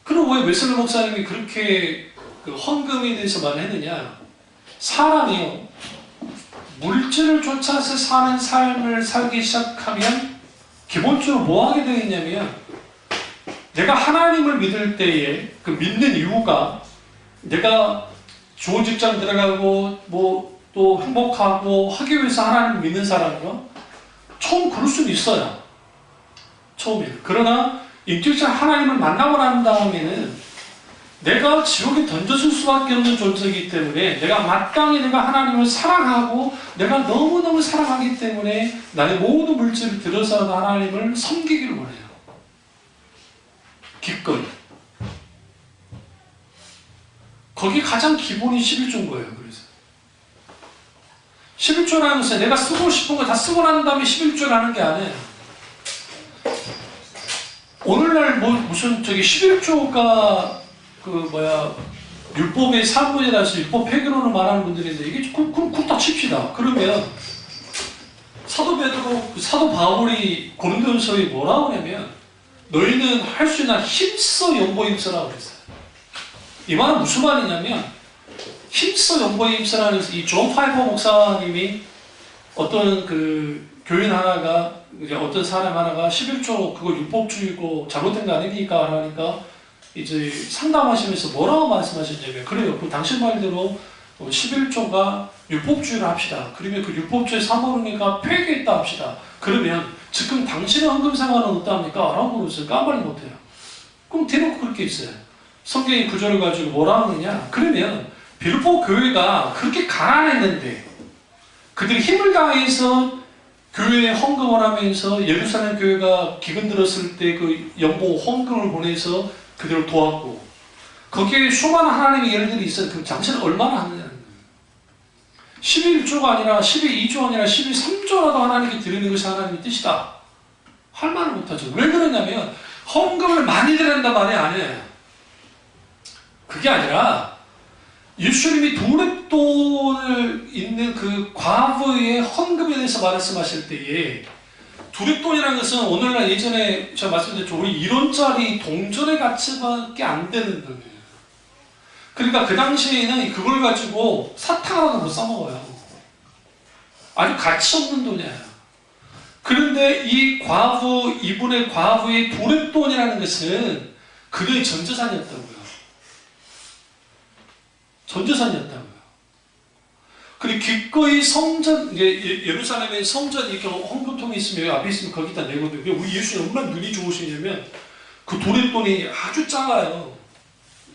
그럼 왜 웨슬리 목사님이 그렇게 그 헌금에 대해서 말을 했느냐? 사람이요 물질을 쫓아서 사는 삶을 살기 시작하면 기본적으로 뭐 하게 되어 있냐면 내가 하나님을 믿을 때에 그 믿는 이유가 내가 좋은 직장 들어가고 뭐 또 행복하고 하기 위해서 하나님을 믿는 사람이요 처음 그럴 수는 있어요. 처음에. 그러나 인격적으로 하나님을 만나고 난 다음에는 내가 지옥에 던져줄 수밖에 없는 존재이기 때문에 내가 마땅히 내가 하나님을 사랑하고 내가 너무너무 사랑하기 때문에 나의 모든 물질을 들여서 하나님을 섬기기를 원해요. 기꺼이. 거기 가장 기본이 11조인 거예요. 그래서 11조라는 것은 내가 쓰고 싶은 거 다 쓰고 난 다음에 11조를 하는 게 아니에요. 오늘날 뭐 무슨 저기 11조가 그 뭐야 율법의 3분이라서 율법 폐기론을 말하는 분들인데 이게 쿵쿵쿵 칩시다. 그러면 사도 베드로 사도 바울이 고린도전서에 뭐라고 하냐면 너희는 할 수 있는 힘써 연보에 힘써라고 그랬어요. 이 말은 무슨 말이냐면 힘써 연보에 힘써라는 이 존 파이퍼 목사님이 어떤 그 교인 하나가 이제 어떤 사람 하나가 11조 그거 율법주의고 잘못된 거 아닙니까? 하니까 이제 상담하시면서 뭐라고 말씀하셨냐면 그래요. 그 당신 말대로 11조가 율법주의를 합시다. 그러면 그 율법주의 사모르니까 폐기했다 합시다. 그러면 지금 당신의 헌금 생활은 어떠합니까? 라고 물었어요. 깜빡이 못해요. 그럼 대놓고 그렇게 있어요. 성경의 구절을 가지고 뭐라 하느냐? 그러면 빌보 교회가 그렇게 가난했는데 그들이 힘을 다해서 교회에 헌금을 하면서 예루살렘 교회가 기근 들었을 때 그 연보 헌금을 보내서 그들을 도왔고 거기에 수많은 하나님의 예들이 있어요. 그 당신은 얼마나 하느냐는 거예요. 11조가 아니라 12조 아니라 13조라도 하나님께 드리는 것이 하나님의 뜻이다. 할 말을 못하죠. 왜 그러냐면 헌금을 많이 드린단 말이 아니에요. 그게 아니라 예수님이 두렙돈을 있는 그 과부의 헌금에 대해서 말씀하실 때에 두렙돈이라는 것은 오늘날 예전에 제가 말씀드렸죠. 우리 1원짜리 동전의 가치밖에 안 되는 돈이에요. 그러니까 그 당시에는 그걸 가지고 사탕하나도 못 사먹어요. 아주 가치 없는 돈이에요. 그런데 이 과부, 이분의 과부의 두렙돈이라는 것은 그의 전재산이었다고요. 전재산이었다고요. 그리고 기꺼이 성전, 예루살렘에 성전 이렇게 헌금통이 있으면 앞에 있으면 거기다 내거든요. 우리 예수님 얼마나 눈이 좋으시냐면 그 두렙돈이 아주 작아요.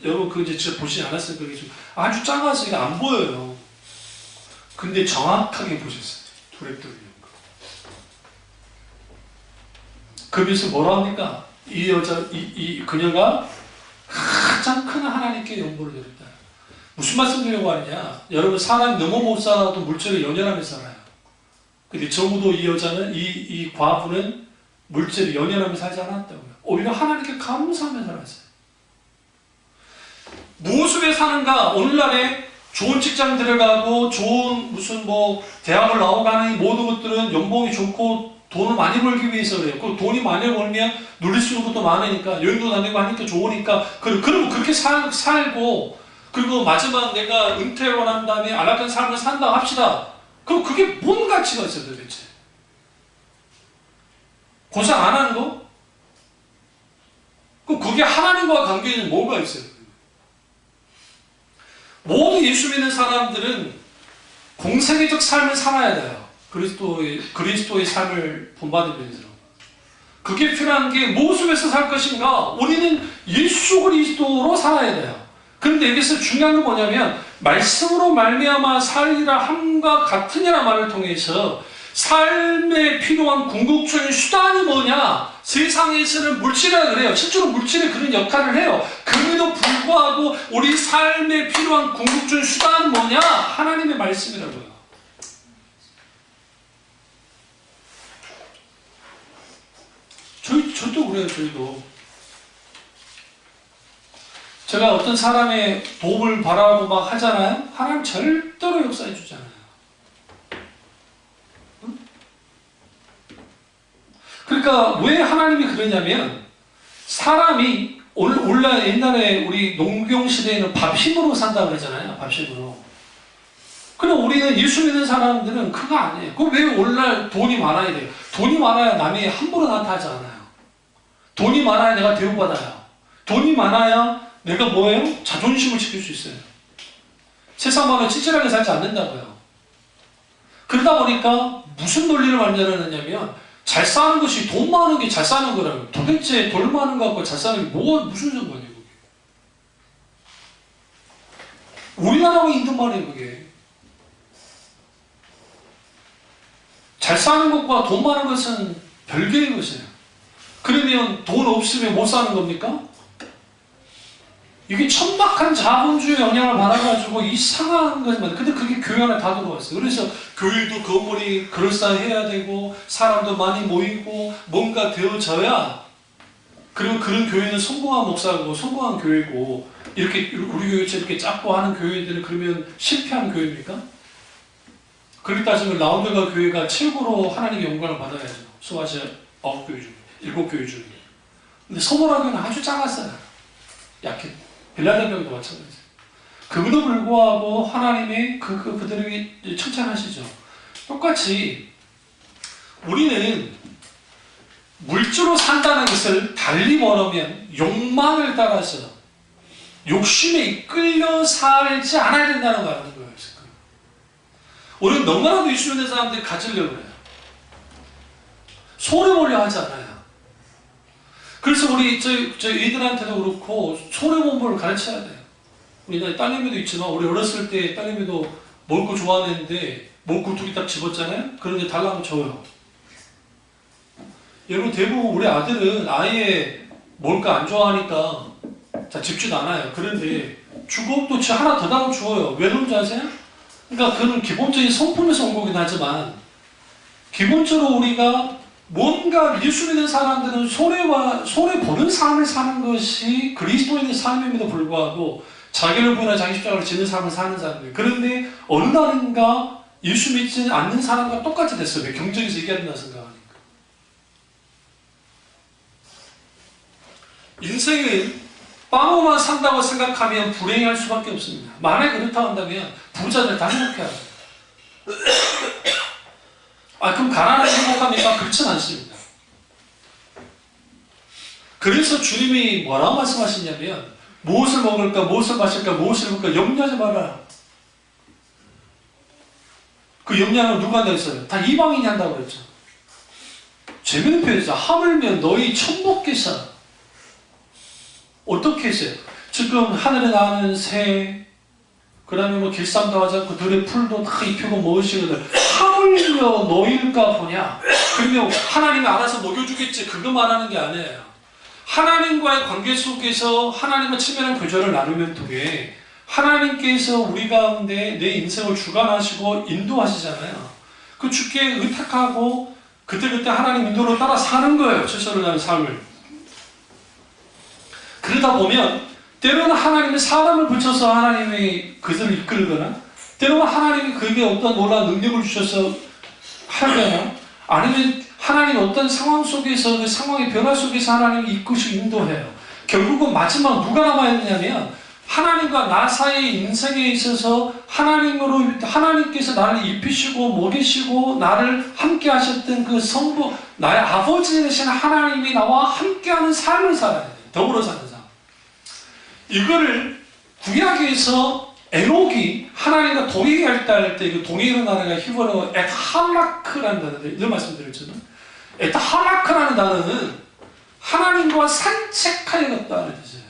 여러분 그거 이제 진짜 보시지 않았을 거예요. 아주 작아서 이게 안 보여요. 근데 정확하게 보셨어요. 두렙돈이. 그러면서 뭐라 합니까? 이 여자, 그녀가 가장 큰 하나님께 연보를 드렸다. 무슨 말씀 드리려고 하느냐? 여러분 사람이 너무 못 살아도 물질을 연연하며 살아요. 근데 적어도 이 여자는 이 과부는 물질을 연연하며 살지 않았다고요. 오히려 하나님께 감사하며 살았어요. 무엇을 위해 사는가? 오늘날에 좋은 직장 들어가고 좋은 무슨 뭐 대학을 나오가는 이 모든 것들은 연봉이 좋고 돈을 많이 벌기 위해서 그래요. 그 돈이 많이 벌면 누릴 수 있는 것도 많으니까 여행도 다니고 하니까 좋으니까 그러면 그렇게 살고 그리고 마지막 내가 은퇴하고 난 다음에 안락한 삶을 산다 합시다. 그럼 그게 뭔 가치가 있어요 도대체? 고생 안 하는 거? 그럼 그게 하나님과 관계는 뭐가 있어요? 모든 예수 믿는 사람들은 공생애적 삶을 살아야 돼요. 그리스도의 삶을 본받으면서. 그게 필요한 게 무엇에서 살 것인가? 우리는 예수 그리스도로 살아야 돼요. 그런데 여기서 중요한 건 뭐냐면 말씀으로 말미암아 살리라 함과 같으니라 말을 통해서 삶에 필요한 궁극적인 수단이 뭐냐? 세상에서는 물질이라 그래요. 실제로 물질이 그런 역할을 해요. 그럼에도 불구하고 우리 삶에 필요한 궁극적인 수단은 뭐냐? 하나님의 말씀이라고요. 저도 그래요. 저희도. 제가 어떤 사람의 도움을 바라고 막 하잖아요. 하나님 절대로 역사해 주잖아요. 응? 그러니까 왜 하나님이 그러냐면 사람이 원래 옛날에 우리 농경시대에는 밥 힘으로 산다고 그러잖아요. 밥 힘으로. 그럼 우리는 예수 믿는 사람들은 그거 아니에요. 그럼 왜 오늘날 돈이 많아야 돼요? 돈이 많아야 남이 함부로 나한테 하지 않아요. 돈이 많아야 내가 대우받아요. 돈이 많아야 내가 뭐예요? 자존심을 지킬 수 있어요. 세상 말로 찌질하게 살지 않는다고요. 그러다 보니까 무슨 논리를 만들어내냐면 잘 사는 것이 돈 많은 게 잘 사는 거라고요. 도대체 돈 많은 거 갖고 잘 사는 게 무슨 상관이에요? 그게. 우리나라가 있는 말이에요. 그게. 잘 사는 것과 돈 많은 것은 별개의 것이에요. 그러면 돈 없으면 못 사는 겁니까? 이게 천박한 자본주의 영향을 받아가지고 이상한 것만. 근데 그게 교회 안에 다 들어와 있어요. 그래서 교회도 건물이 그럴싸해야 되고 사람도 많이 모이고 뭔가 되어져야. 그리고 그런 교회는 성공한 목사고 성공한 교회고 이렇게 우리 교회처럼 이렇게 작고 하는 교회들은 그러면 실패한 교회입니까? 그렇게 따지면 라우드가 교회가 최고로 하나님의 영광을 받아야죠. 소아시아 9교회 중에 7교회 중에. 근데 서머라교는 아주 작았어요. 약해. 빌라델비아도 마찬가지예요. 그럼에도 불구하고 하나님의 그들에게 칭찬하시죠. 똑같이 우리는 물질로 산다는 것을 달리 말하면 욕망을 따라서 욕심에 이끌려 살지 않아야 된다는 거 아는 거예요. 우리는 너무나도 예수 믿는 사람들이 가지려고 해요. 손해보려 하지 않아요. 그래서 우리 애들한테도 그렇고 손해본 걸 가르쳐야 돼요. 우리 딸내미도 있지만 우리 어렸을 때 딸내미도 먹을 거 좋아하는데 먹을 거 2개 딱 집었잖아요. 그런데 달라고 줘요. 여러분 대부분 우리 아들은 아예 먹을 거 안 좋아하니까 자 집지도 않아요. 그런데 주고 또 하나 더 달라고 줘요. 왜 그런지 아세요? 그러니까 그는 기본적인 성품에서 온 거긴 하지만 기본적으로 우리가 뭔가 예수 믿는 사람들은 손해보는 삶을 사는 것이 그리스도인의 삶임에도 불구하고 자기를 부인하 자기 십자가를 지는 삶을 사는 사람들. 그런데 어느 날인가 예수 믿지 않는 사람과 똑같이 됐어요. 왜? 경쟁에서 이겨야 된다 생각하니까. 인생은 빵으로만 산다고 생각하면 불행할 수밖에 없습니다. 만약에 그렇다고 한다면 부자들 다 행복해야죠. 그럼 가난하게 행복합니까? 그렇진 않습니다. 그래서 주님이 뭐라고 말씀하시냐면 무엇을 먹을까, 무엇을 마실까, 무엇을 입을까 염려하지 말아라. 그 염려는 누가 한다고 했어요? 다 이방인이 한다고 그랬죠. 재밌는 표현이죠. 하물며 너희 천복께서 어떻게 했어요? 지금 하늘에 나는 새, 그 다음에 뭐 길쌈도 하지 않고 들의 풀도 다 입히고 먹으시거든. 하물며 너희일까 보냐? 그러면 하나님이 알아서 먹여주겠지. 그거 말하는 게 아니에요. 하나님과의 관계 속에서 하나님과 친밀한 교제를 나누면 통해 하나님께서 우리 가운데 내 인생을 주관하시고 인도하시잖아요. 그 주께 의탁하고 그때그때 하나님 인도로 따라 사는 거예요. 최선을 다하는 삶을. 그러다 보면 때로는 하나님이 사람을 붙여서 하나님이 그들을 이끌거나, 때로는 하나님이 그에게 어떤 놀라운 능력을 주셔서 하거나, 아니면 하나님이 어떤 상황 속에서, 그 상황의 변화 속에서 하나님이 이끄시고 인도해요. 결국은 마지막 누가 남아있느냐면, 하나님과 나 사이의 인생에 있어서 하나님께서 나를 입히시고 먹이시고 나를 함께 하셨던 그 성부, 나의 아버지 되신 하나님이 나와 함께하는 삶을 살아야 돼요. 더불어 사는 삶. 이거를 구약에서 에녹이 하나님과 동행할 때 할 때 그 동행하는 단어가 히브리어 에타하라크라는 단어인데, 이런 말씀 드렸잖아요. 에타하라크라는 단어는 하나님과 산책하여 갔다는 뜻이에요.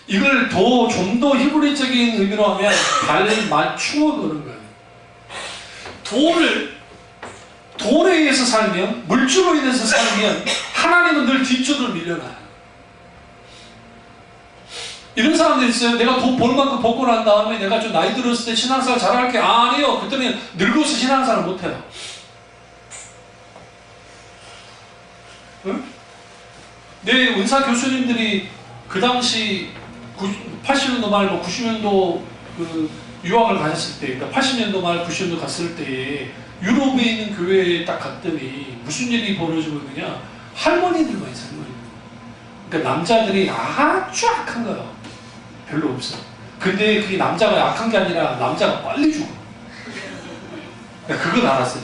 이걸 좀 더 히브리적인 의미로 하면 발을 맞추어 거는 거예요. 돌에 의해서 살면, 물줄로 인해서 살면 하나님은 늘 뒷줄을 밀려놔요. 이런 사람들 있어요. 내가 돈 벌 만큼 벌고 난 다음에 내가 좀 나이 들었을 때 신앙생활 잘할게. 아니요. 그때는 늙어서 신앙생활 못해요. 응? 내 은사 교수님들이 그 당시 80년도 말, 90년도 그 유학을 가셨을 때, 그러니까 80년도 말, 90년도 갔을 때에 유럽에 있는 교회에 딱 갔더니 무슨 일이 벌어지고 있느냐? 할머니들만 있어요, 할머니들. 그러니까 남자들이 아주 악한 거예요. 별로 없어. 근데 그게 남자가 약한 게 아니라 남자가 빨리 죽어. 그건 알았어요.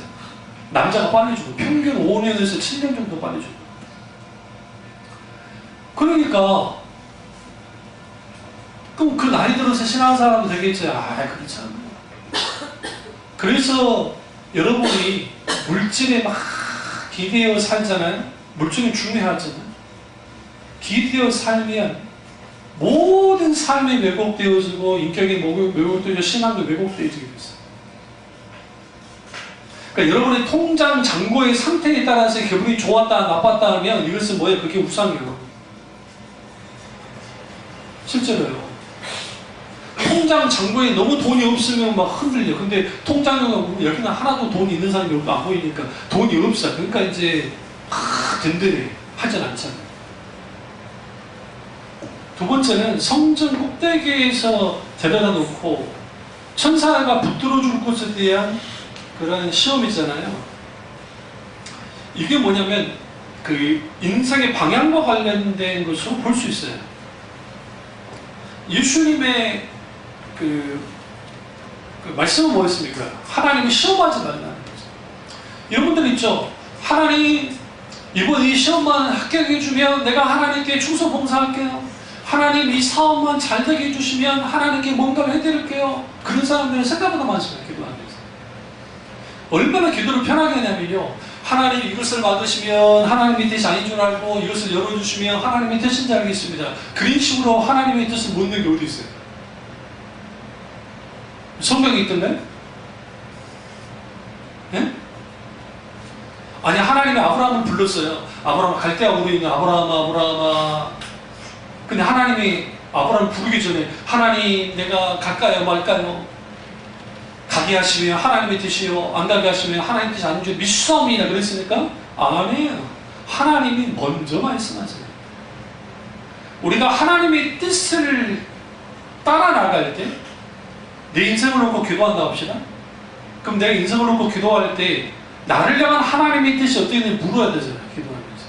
남자가 빨리 죽어. 평균 5년에서 7년 정도 빨리 죽어. 그러니까 그럼 그 나이 들어서 신앙사람도 되겠지. 그렇지 않아. 그래서 여러분이 물질에 막 기대어 살잖아요. 물질은 중요하잖아요. 기대어 살면 모든 삶이 왜곡되어지고 인격이 왜곡되어지고 신앙도 왜곡되어지게 됐어요. 그러니까 여러분의 통장 잔고의 상태에 따라서 기분이 좋았다 나빴다 하면 이것은 뭐예요? 그게 우상이에요. 실제로요. 통장 잔고에 너무 돈이 없으면 막 흔들려. 근데 통장에 여기는 하나도 돈이 있는 사람이 안 보이니까 돈이 없어. 그러니까 이제 든든해. 하진 않잖아요. 두 번째는 성전 꼭대기에서 데려다 놓고 천사가 붙들어 줄 것에 대한 그런 시험이잖아요. 이게 뭐냐면 그 인생의 방향과 관련된 것으로 볼 수 있어요. 예수님의 그 말씀은 뭐였습니까? 하나님이 시험하지 말라는 거죠. 여러분들 있죠? 하나님 이번 이 시험만 합격해주면 내가 하나님께 충성 봉사할게요. 하나님 이 사업만 잘 되게 해주시면 하나님께 뭔가를 해드릴게요. 그런 사람들은 생각보다 많습니다. 기도하면서. 얼마나 기도를 편하게 하냐면요. 하나님 이것을 막으시면 하나님의 뜻이 아닌 줄 알고 이것을 열어주시면 하나님의 뜻인 줄 알겠습니다. 그런 식으로 하나님의 뜻을 묻는 게 어디 있어요? 성경에 있던가요? 네? 아니 하나님이 아브라함을 불렀어요. 아브라함 갈대아우르에 있는 아브라함아. 근데 하나님이 아브라함을 부르기 전에 하나님 내가 갈까요 말까요? 가게 하시면 하나님의 뜻이요, 안 가게 하시면 하나님 뜻이 아닌 줄 믿사옵니다 그랬으니까 아니에요. 하나님이 먼저 말씀하세요. 우리가 하나님의 뜻을 따라 나갈 때 내 인생을 놓고 기도한다 합시다. 그럼 내가 인생을 놓고 기도할 때 나를 향한 하나님의 뜻이 어떻게 되는지 물어야 되잖아요. 기도하면서.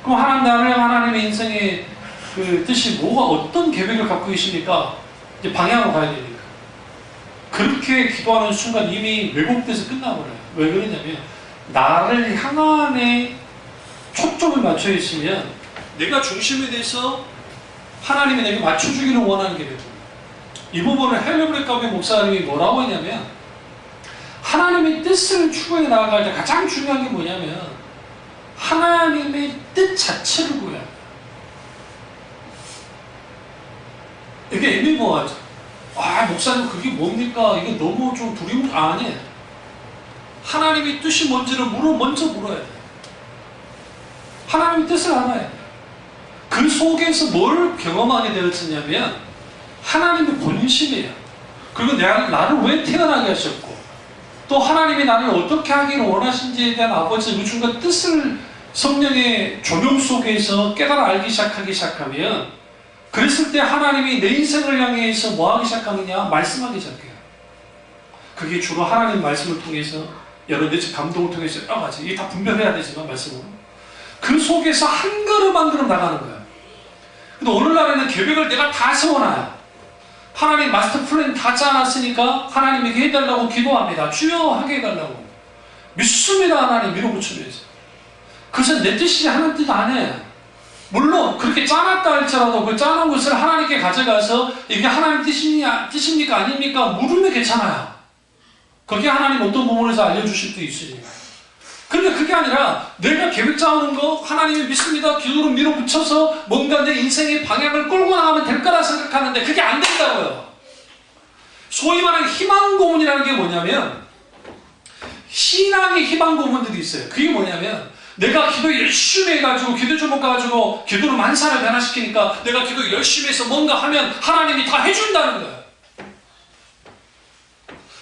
그럼 나를 향한 하나님의 인생의 그 뜻이 어떤 계획을 갖고 계십니까? 이제 방향으로 가야 되니까. 그렇게 기도하는 순간 이미 왜곡돼서 끝나버려요. 왜 그러냐면 나를 향한에 초점을 맞춰 있으면 내가 중심이 돼서 하나님이 내게 맞춰주기를 원하는 게 되고, 이 부분을 헬레브레 가운데 목사님이 뭐라고 했냐면 하나님의 뜻을 추구해 나아갈 때 가장 중요한 게 뭐냐면 하나님의 뜻 자체를 구해야 돼요. 이게 애매모호하죠. 목사님 그게 뭡니까? 이게 너무 좀 두려운 아니에요. 하나님의 뜻이 뭔지를 먼저 물어야 돼요. 하나님의 뜻을 알아야 돼요. 그 속에서 뭘 경험하게 되었느냐면 하나님의 본심이에요. 그리고 나를 왜 태어나게 하셨고 또 하나님이 나를 어떻게 하기를 원하신지에 대한 아버지의 의중과 뜻을 성령의 조명 속에서 깨달아 알기 시작하면 그랬을 때 하나님이 내 인생을 향해서 뭐 하기 시작하느냐? 말씀하기 시작해요. 그게 주로 하나님 말씀을 통해서 여러 내적 감동을 통해서 여러 가지 이게 다 분별해야 되지만 말씀으로 그 속에서 한 걸음 한 걸음 나가는 거예요. 근데 오늘날에는 계획을 내가 다 세워놔요. 하나님 마스터 플랜 다 짜놨으니까 하나님에게 해달라고 기도합니다. 주여 하게 해달라고 믿습니다. 하나님 밀어붙이면서 그것은 내 뜻이지 하나님 뜻 안 해. 물론 그렇게 짜놨다 할지라도 그 짜놓은 것을 하나님께 가져가서 이게 하나님 뜻입니까 아닙니까 물으면 괜찮아요. 거기에 하나님 어떤 부분에서 알려주실 수 있으니까. 그런데 그게 아니라 내가 계획 짜오는 거 하나님이 믿습니다. 기도로 밀어붙여서 뭔가 내 인생의 방향을 끌고 나가면 될 거라 생각하는데 그게 안 된다고요. 소위 말하는 희망 고문이라는 게 뭐냐면 신앙의 희망 고문들이 있어요. 그게 뭐냐면 내가 기도 열심히 해가지고 기도 제목 가지고 기도로 만사를 변화시키니까 내가 기도 열심히 해서 뭔가 하면 하나님이 다 해준다는 거예요.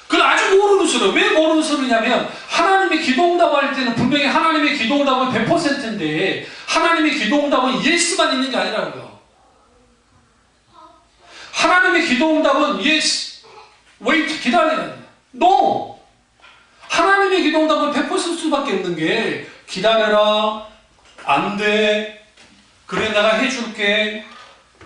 그건 아주 모르는 소리예요. 왜 모르는 소리냐면 하나님의 기도응답할 때는 분명히 하나님의 기도응답은 100%인데 하나님의 기도응답은 예스만 있는 게 아니라고요. 하나님의 기도응답은 yes, wait, 기다리는 no. 하나님의 기도응답은 100% 수밖에 없는 게 기다려라, 안 돼, 그래 내가 해줄게,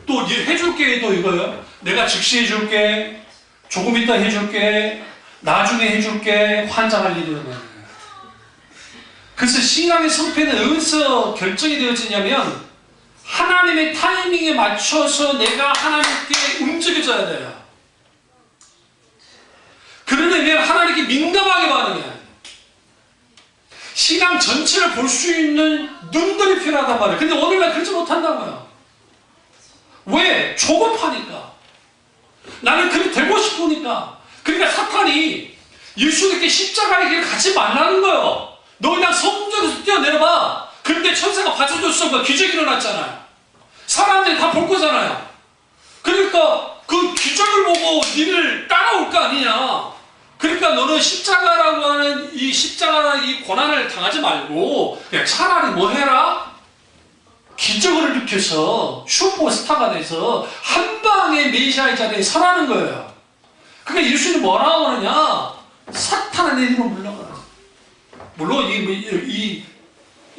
또 해줄게 또 이거요. 내가 즉시 해줄게, 조금 이따 해줄게, 나중에 해줄게, 환장할 일이 일어나는 거예요. 그래서 신앙의 성패는 어디서 결정이 되어지냐면 하나님의 타이밍에 맞춰서 내가 하나님께 움직여져야 돼요. 그러려면 하나님께 민감하게 반응해야 돼요. 신앙 전체를 볼 수 있는 눈들이 필요하단 말이에요. 근데 오늘날 그러지 못한다고요. 왜? 조급하니까. 나는 그렇게 되고 싶으니까. 그러니까 사탄이 예수님께 십자가의 길 가지 말라는 거예요. 너 그냥 성전에서 뛰어내려봐. 그런데 천사가 받쳐줬어. 기적이 일어났잖아요. 사람들이 다 볼 거잖아요. 그러니까 그 기적을 보고 니를 따라올 거 아니냐. 그러니까 너는 십자가라고 하는 이 십자가라는 이 고난을 당하지 말고 그냥 차라리 뭐 해라? 기적을 일으켜서 슈퍼스타가 돼서 한 방에 메시아의 자리에 서라는 거예요. 그러니까 예수님이 뭐라고 하느냐? 사탄아 내 이름으로 물러가라. 물론 이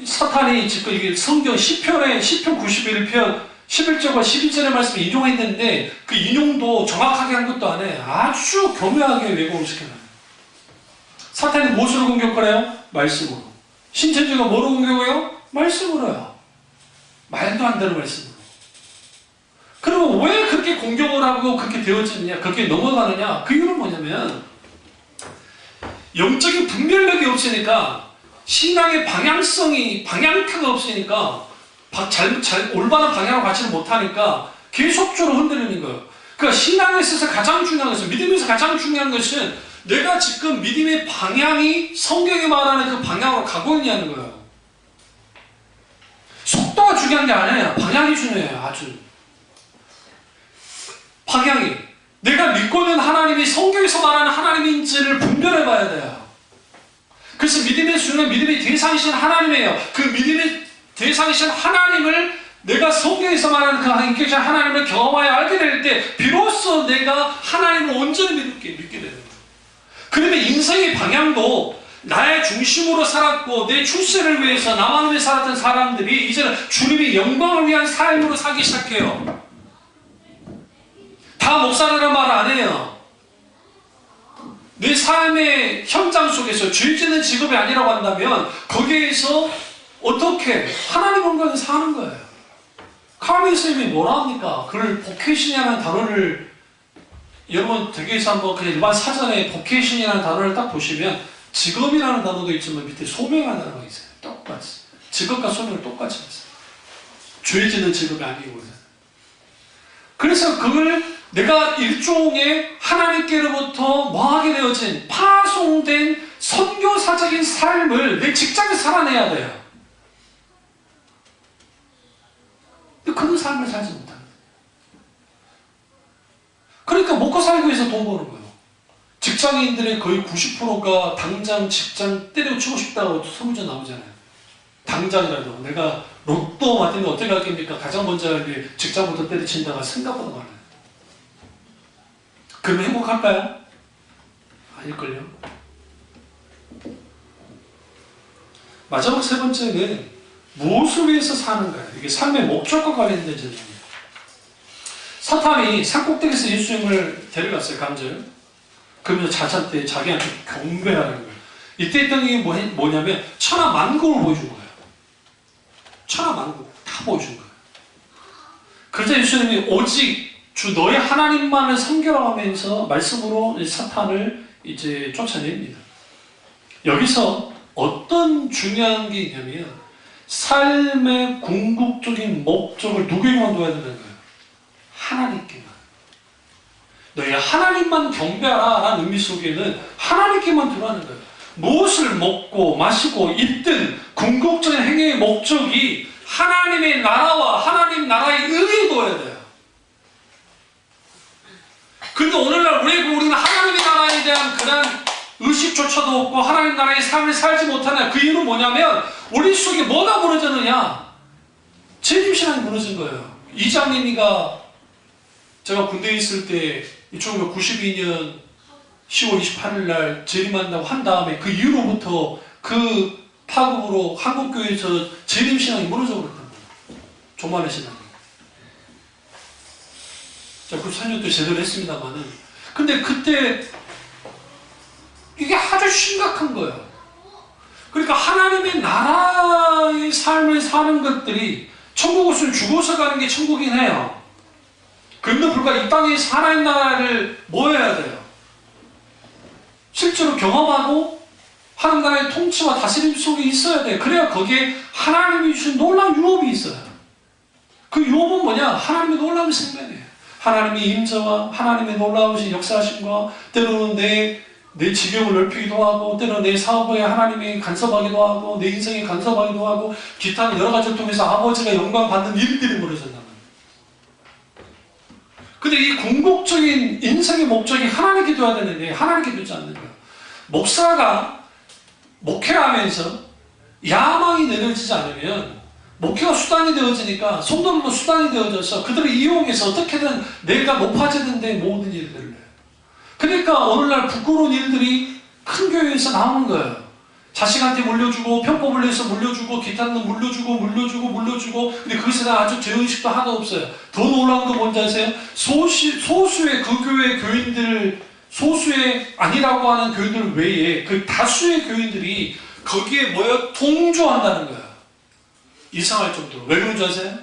사탄이 지금 이게 성경 시편 91편 11절과 12절의 말씀을 인용했는데 그 인용도 정확하게 한 것도 아니에요. 아주 교묘하게 왜곡을 시켜놔요. 사탄이 무엇으로 공격하래요? 말씀으로. 신천지가 뭐로 공격해요? 말씀으로요. 말도 안 되는 말씀으로. 그러면 왜 그렇게 공격을 하고 그렇게 되어지느냐, 그렇게 넘어가느냐? 그 이유는 뭐냐면 영적인 분별력이 없으니까 신앙의 방향타가 없으니까 올바른 방향으로 가지를 못하니까 계속적으로 흔들리는 거예요. 그러니까 신앙에 있어서 가장 중요한 것은, 믿음에서 가장 중요한 것은 내가 지금 믿음의 방향이 성경이 말하는 그 방향으로 가고 있냐는 거예요. 속도가 중요한 게 아니에요. 방향이 중요해요. 아주. 방향이. 내가 믿고 있는 하나님이 성경에서 말하는 하나님인지를 분별해 봐야 돼요. 그래서 믿음의 중요한 믿음의 대상이신 하나님이에요. 그 믿음의 대상이신 하나님을 내가 성경에서 말하는 그 인격이신 하나님을 경험하여 알게 될 때 비로소 내가 하나님을 온전히 믿게 되는 거예요. 그러면 인생의 방향도 나의 중심으로 살았고 내 출세를 위해서 나만을 위해 살았던 사람들이 이제는 주님의 영광을 위한 삶으로 살기 시작해요. 다 목사라는 말 안 해요. 내 삶의 현장 속에서 죄 짓는 직업이 아니라고 한다면 거기에서 어떻게 하나님 영광을 사는 거예요. 카르멘 쌤이 뭐라 합니까? 그걸 보케이션이라는 단어를 여러분 댁에서 한번 그냥 일반 사전에 보케이션이라는 단어를 딱 보시면 직업이라는 단어도 있지만 밑에 소명이라는 단어가 있어요. 똑같이. 직업과 소명을 똑같이 했어요. 죄 짓는 직업이 아니고. 그래서 그걸 내가 일종의 하나님께로부터 뭐하게 되어진 파송된 선교사적인 삶을 내 직장에 살아내야 돼요. 근데 그런 삶을 살지 못합니다. 그러니까 먹고 살기 위해서 돈 버는 거예요. 직장인들의 거의 90%가 당장 직장 때려치고 싶다고 소문자 나오잖아요. 당장이라도 내가 로또 맞으면 어떻게 할겁니까? 가장 먼저 할 게 직장부터 때려친다가 생각보다 많아요. 그러면 행복할까요? 아닐걸요. 마지막 세 번째는 무엇을 위해서 사는가? 이게 삶의 목적과 관련된 질문이에요. 사탄이 산꼭대기에서 예수님을 데려갔어요, 감절. 그러면서 자신한테 자기한테 경배하는 거예요. 이때 했던 게 뭐냐면 천하만국을 보여준 거예요. 천하만국 다 보여준 거예요. 그러자 예수님이 오직 주 너의 하나님만을 섬겨라 하면서 말씀으로 사탄을 이제 쫓아냅니다. 여기서 어떤 중요한 게 있냐면 삶의 궁극적인 목적을 누구에게만 둬야 되는 거예요? 하나님께만. 너희 하나님만 경배하라 라는 의미 속에는 하나님께만 두라는 거예요. 무엇을 먹고 마시고 입든 궁극적인 행위의 목적이 하나님의 나라와 하나님 나라의 의에 둬야 돼요. 근데 오늘날 왜 우리는 하나님의 나라에 대한 그런 의식조차도 없고 하나님 나라의 삶을 살지 못하냐? 그 이유는 뭐냐면 우리 속에 뭐가 무너졌느냐? 재림신앙이 무너진 거예요. 이장님이가 제가 군대에 있을 때 1992년 10월 28일 날 재림한다고 한 다음에 그 이후로부터 그 파국으로 한국교회에서 재림신앙이 무너져 버렸단 말이에요. 조만의 신앙이. 자, 94년도 제대로 했습니다만은. 근데 그때 이게 아주 심각한 거예요. 그러니까 하나님의 나라의 삶을 사는 것들이 천국을 죽어서 가는 게 천국이긴 해요. 그런데 불구하고 이 땅에서 하나님 나라를 뭐 해야 돼요? 실제로 경험하고 하나님 나라의 통치와 다스림 속에 있어야 돼요. 그래야 거기에 하나님이 주신 놀라운 유업이 있어요. 그 유업은 뭐냐? 하나님의 놀라운 생명이에요. 하나님의 임재와 하나님의 놀라우신 역사하심과 때로는 내 지경을 넓히기도 하고 때로는 내 사업에 하나님이 간섭하기도 하고 내 인생에 간섭하기도 하고 기타 여러 가지를 통해서 아버지가 영광 받는 일들이 벌어진단 말이에요. 근데 이 궁극적인 인생의 목적이 하나님께 둬야 되는데 하나님께 두지 않는 거예요. 목사가 목회하면서 야망이 내려지지 않으면 목회가 수단이 되어지니까 성도들도 수단이 되어져서 그들을 이용해서 어떻게든 내가 높아지는데 모든 일들을 해요. 그러니까 오늘날 부끄러운 일들이 큰 교회에서 나오는 거예요. 자식한테 물려주고 편법을 내서 물려주고 기타는 물려주고 근데 그것에 대한 아주 죄의식도 하나도 없어요. 더 놀라운 건 뭔지 아세요? 소수의 그 교회 교인들 소수의 아니라고 하는 교인들 외에 그 다수의 교인들이 거기에 동조한다는 거예요. 이상할 정도로. 왜 그런 줄 아세요?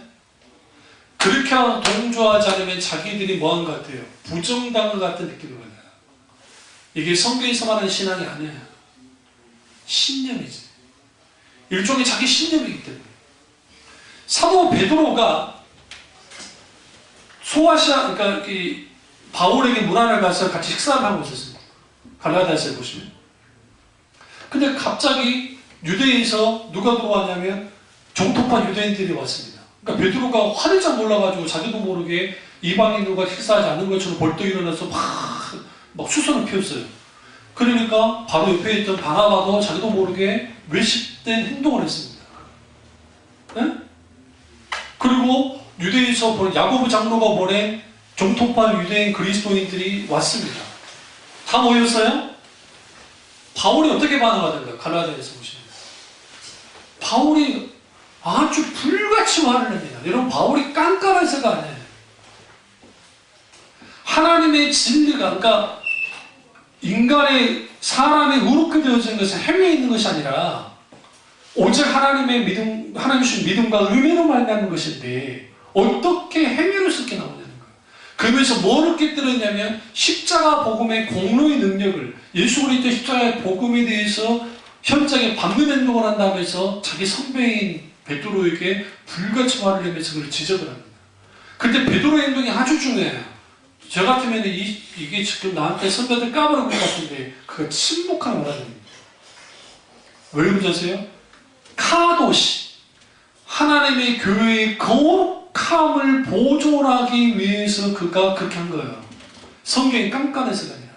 그렇게 동조하지 않으면 자기들이 뭐한 것 같아요? 부정당한 것 같은 느낌을 받아요. 이게 성경에서 말하는 신앙이 아니에요. 신념이지. 일종의 자기 신념이기 때문에. 사도 베드로가 그러니까 이 바울에게 문안을 가서 같이 식사를 하고 있었습니다. 갈라디아서에 보시면. 근데 갑자기 유대에서 누가 들어왔냐면 정통파 유대인들이 왔습니다. 그러니까 베드로가 화들짝 놀라가지고 자기도 모르게 이방인들과 식사하지 않는 것처럼 벌떡 일어나서 막 수선을 피웠어요. 그러니까 바로 옆에 있던 바나바도 자기도 모르게 외식된 행동을 했습니다. 네? 그리고 유대에서 보낸 야고보 장로가 보낸 정통파 유대인 그리스도인들이 왔습니다. 다 모였어요? 바울이 어떻게 반응하던가? 갈라디아에서 보시면 바울이 아주 불같이 화를 냅니다. 여러분 바울이 깐깐해서가 아니에요. 하나님의 진리가 그러니까 사람의 의롭게 되어지는 것은 행위에 있는 것이 아니라 오직 하나님의 믿음, 하나님 주신 믿음과 은혜로 말미암은 것인데 어떻게 행위로 그렇게 나오냐는 거예요. 그러면서 뭐를 깨뜨렸냐면 십자가 복음의 공로의 능력을 예수 그리스도 십자가의 복음에 대해서 현장에 밟는 행동을 한다면서 자기 선배인 베드로에게 불같이 화를 내면서 그걸 지적을 합니다. 근데 베드로의 행동이 아주 중요해요. 저 같으면 이게 지금 나한테 선배들 까버린 것 같은데 그거 침묵하는 거랍니다. 왜 그런지 아세요? 카도시 하나님의 교회의 거룩함을 보존하기 위해서 그가 그렇게 한 거예요. 성경이 깐깐해서가 아니라.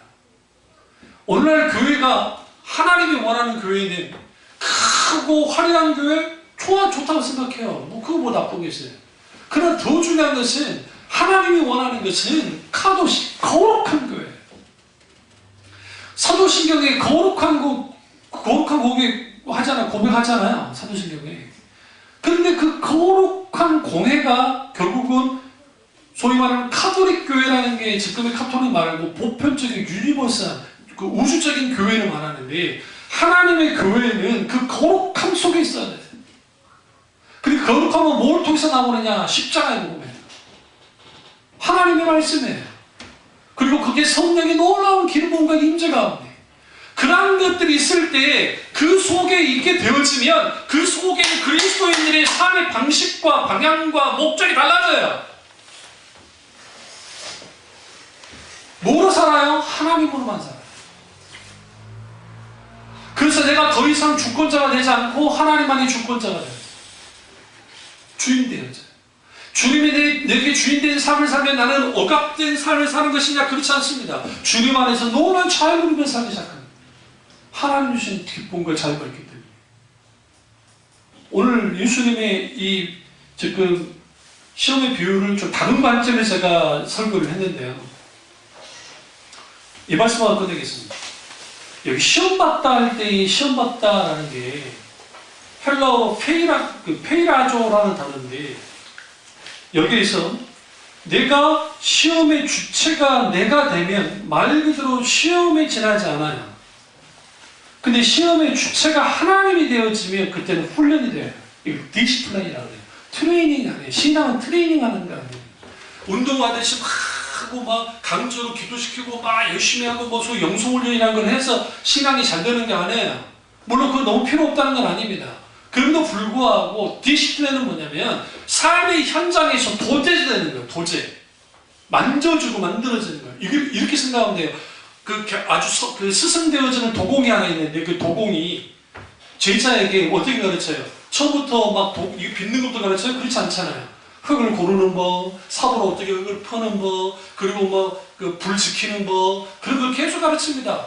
오늘날 교회가 하나님이 원하는 교회는 크고 화려한 교회, 좋다고 생각해요. 뭐 그거 뭐 나쁘겠어요. 그러나 더 중요한 것은 하나님이 원하는 것은 카도시, 거룩한 교회. 사도신경에 거룩한 고백하잖아요. 사도신경에. 그런데 그 거룩한 공회가 결국은 소위 말하는 카톨릭 교회라는 게 지금의 카톨릭 말고 보편적인 유니버설, 그 우주적인 교회를 말하는데 하나님의 교회는 그 거룩함 속에 있어야 돼요. 그리고 거룩함은 뭘 통해서 나오느냐? 십자가의 복음이에요. 하나님의 말씀이에요. 그리고 그게 성령의 놀라운 기름부음과 임재 가운데 그러한 것들이 있을 때 그 속에 있게 되어지면 그 속에 그리스도인들의 삶의 방식과 방향과 목적이 달라져요. 뭐로 살아요? 하나님으로만 살아요. 그래서 내가 더 이상 주권자가 되지 않고 하나님만이 주권자가 돼요. 주인 되어져요. 주님이 내게 주인 된 삶을 살면 나는 억압된 삶을 사는 것이냐? 그렇지 않습니다. 주님 안에서 놀라운 자유를 누리며 살기 시작합니다. 하나님 주신 기쁨과 자유가 있기 때문에. 오늘 예수님의 이 지금 시험의 비유를 좀 다른 관점에서 제가 설교를 했는데요. 이 말씀을 꺼내겠습니다. 여기 시험받다 할 때 이 시험받다라는 게 헬라어 페이라조라는 단어인데 여기에서 내가 시험의 주체가 내가 되면 말 그대로 시험에 지나지 않아요. 근데 시험의 주체가 하나님이 되어지면 그때는 훈련이 돼요. 이거 디시플레인이라고 해요. 트레이닝 아니에요. 신앙은 트레이닝 하는 거 아니에요. 운동하듯이 막 하고 막 강조로 기도시키고 막 열심히 하고 뭐 소위 영성훈련이라는 걸 해서 신앙이 잘 되는 게 아니에요. 물론 그거 너무 필요 없다는 건 아닙니다. 그럼에도 불구하고 디시플레인은 뭐냐면 삶의 현장에서 도제되는 거예요. 도제. 만져주고 만들어지는 거예요. 이렇게 생각하면 돼요. 아주 스승되어지는 도공이 하나 있는데 그 도공이 제자에게 어떻게 가르쳐요? 처음부터 막 빚는 것도 가르쳐요? 그렇지 않잖아요. 흙을 고르는 법, 삽으로 어떻게 흙을 퍼는 법, 그리고 뭐 불 지키는 법, 그런 걸 계속 가르칩니다.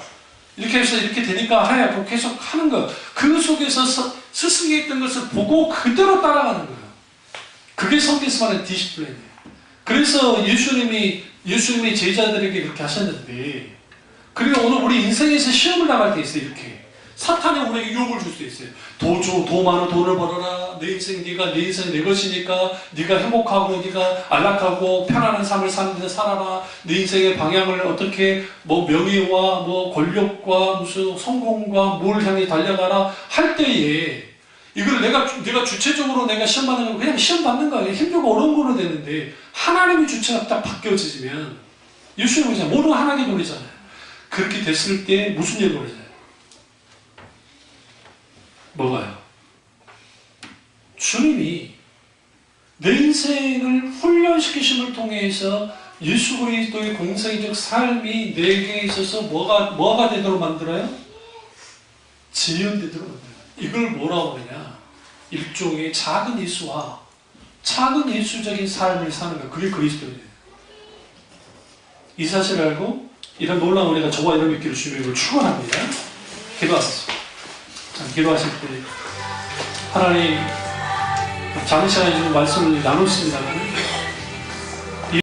이렇게 해서 이렇게 되니까 하얗고 계속 하는 거. 그 속에서 스승이 했던 것을 보고 그대로 따라가는 거예요. 그게 성경에서 말하는 디시플레인이에요. 그래서 예수님이 제자들에게 그렇게 하셨는데, 그리고 오늘 우리 인생에서 시험을 나갈 때 있어요. 이렇게 사탄이 우리에게 유혹을 줄 수 있어요. 도 많은 돈을 벌어라. 내 인생 내 것이니까 네가 행복하고 네가 안락하고 편안한 삶을 사는 데 살아라. 내 인생의 방향을 어떻게 뭐 명예와 뭐 권력과 무슨 성공과 뭘 향해 달려가라 할 때에 이걸 내가 주체적으로 내가 시험 받는 건 그냥 시험 받는 거예요. 힘들고 어려운 거로 되는데 하나님의 주체가 딱 바뀌어지면 예수님은 그냥 모든 하나님의 노리잖아요. 그렇게 됐을 때 무슨 일이 벌어져요? 뭐가요? 주님이 내 인생을 훈련시키심을 통해서 예수 그리스도의 공생적 삶이 내게 있어서 뭐가 되도록 만들어요? 지연되도록 만들어요. 이걸 뭐라고 하느냐? 일종의 작은 예수와 작은 예수적인 삶을 사는 거. 그게 그리스도예요. 이 사실을 알고 이런 놀라운 은혜가 저와 여러분 있기를 주님을 축원합니다. 기도하겠습니다. 기도하실 때 하나님 작은 시간에 지금 말씀을 나눴습니다만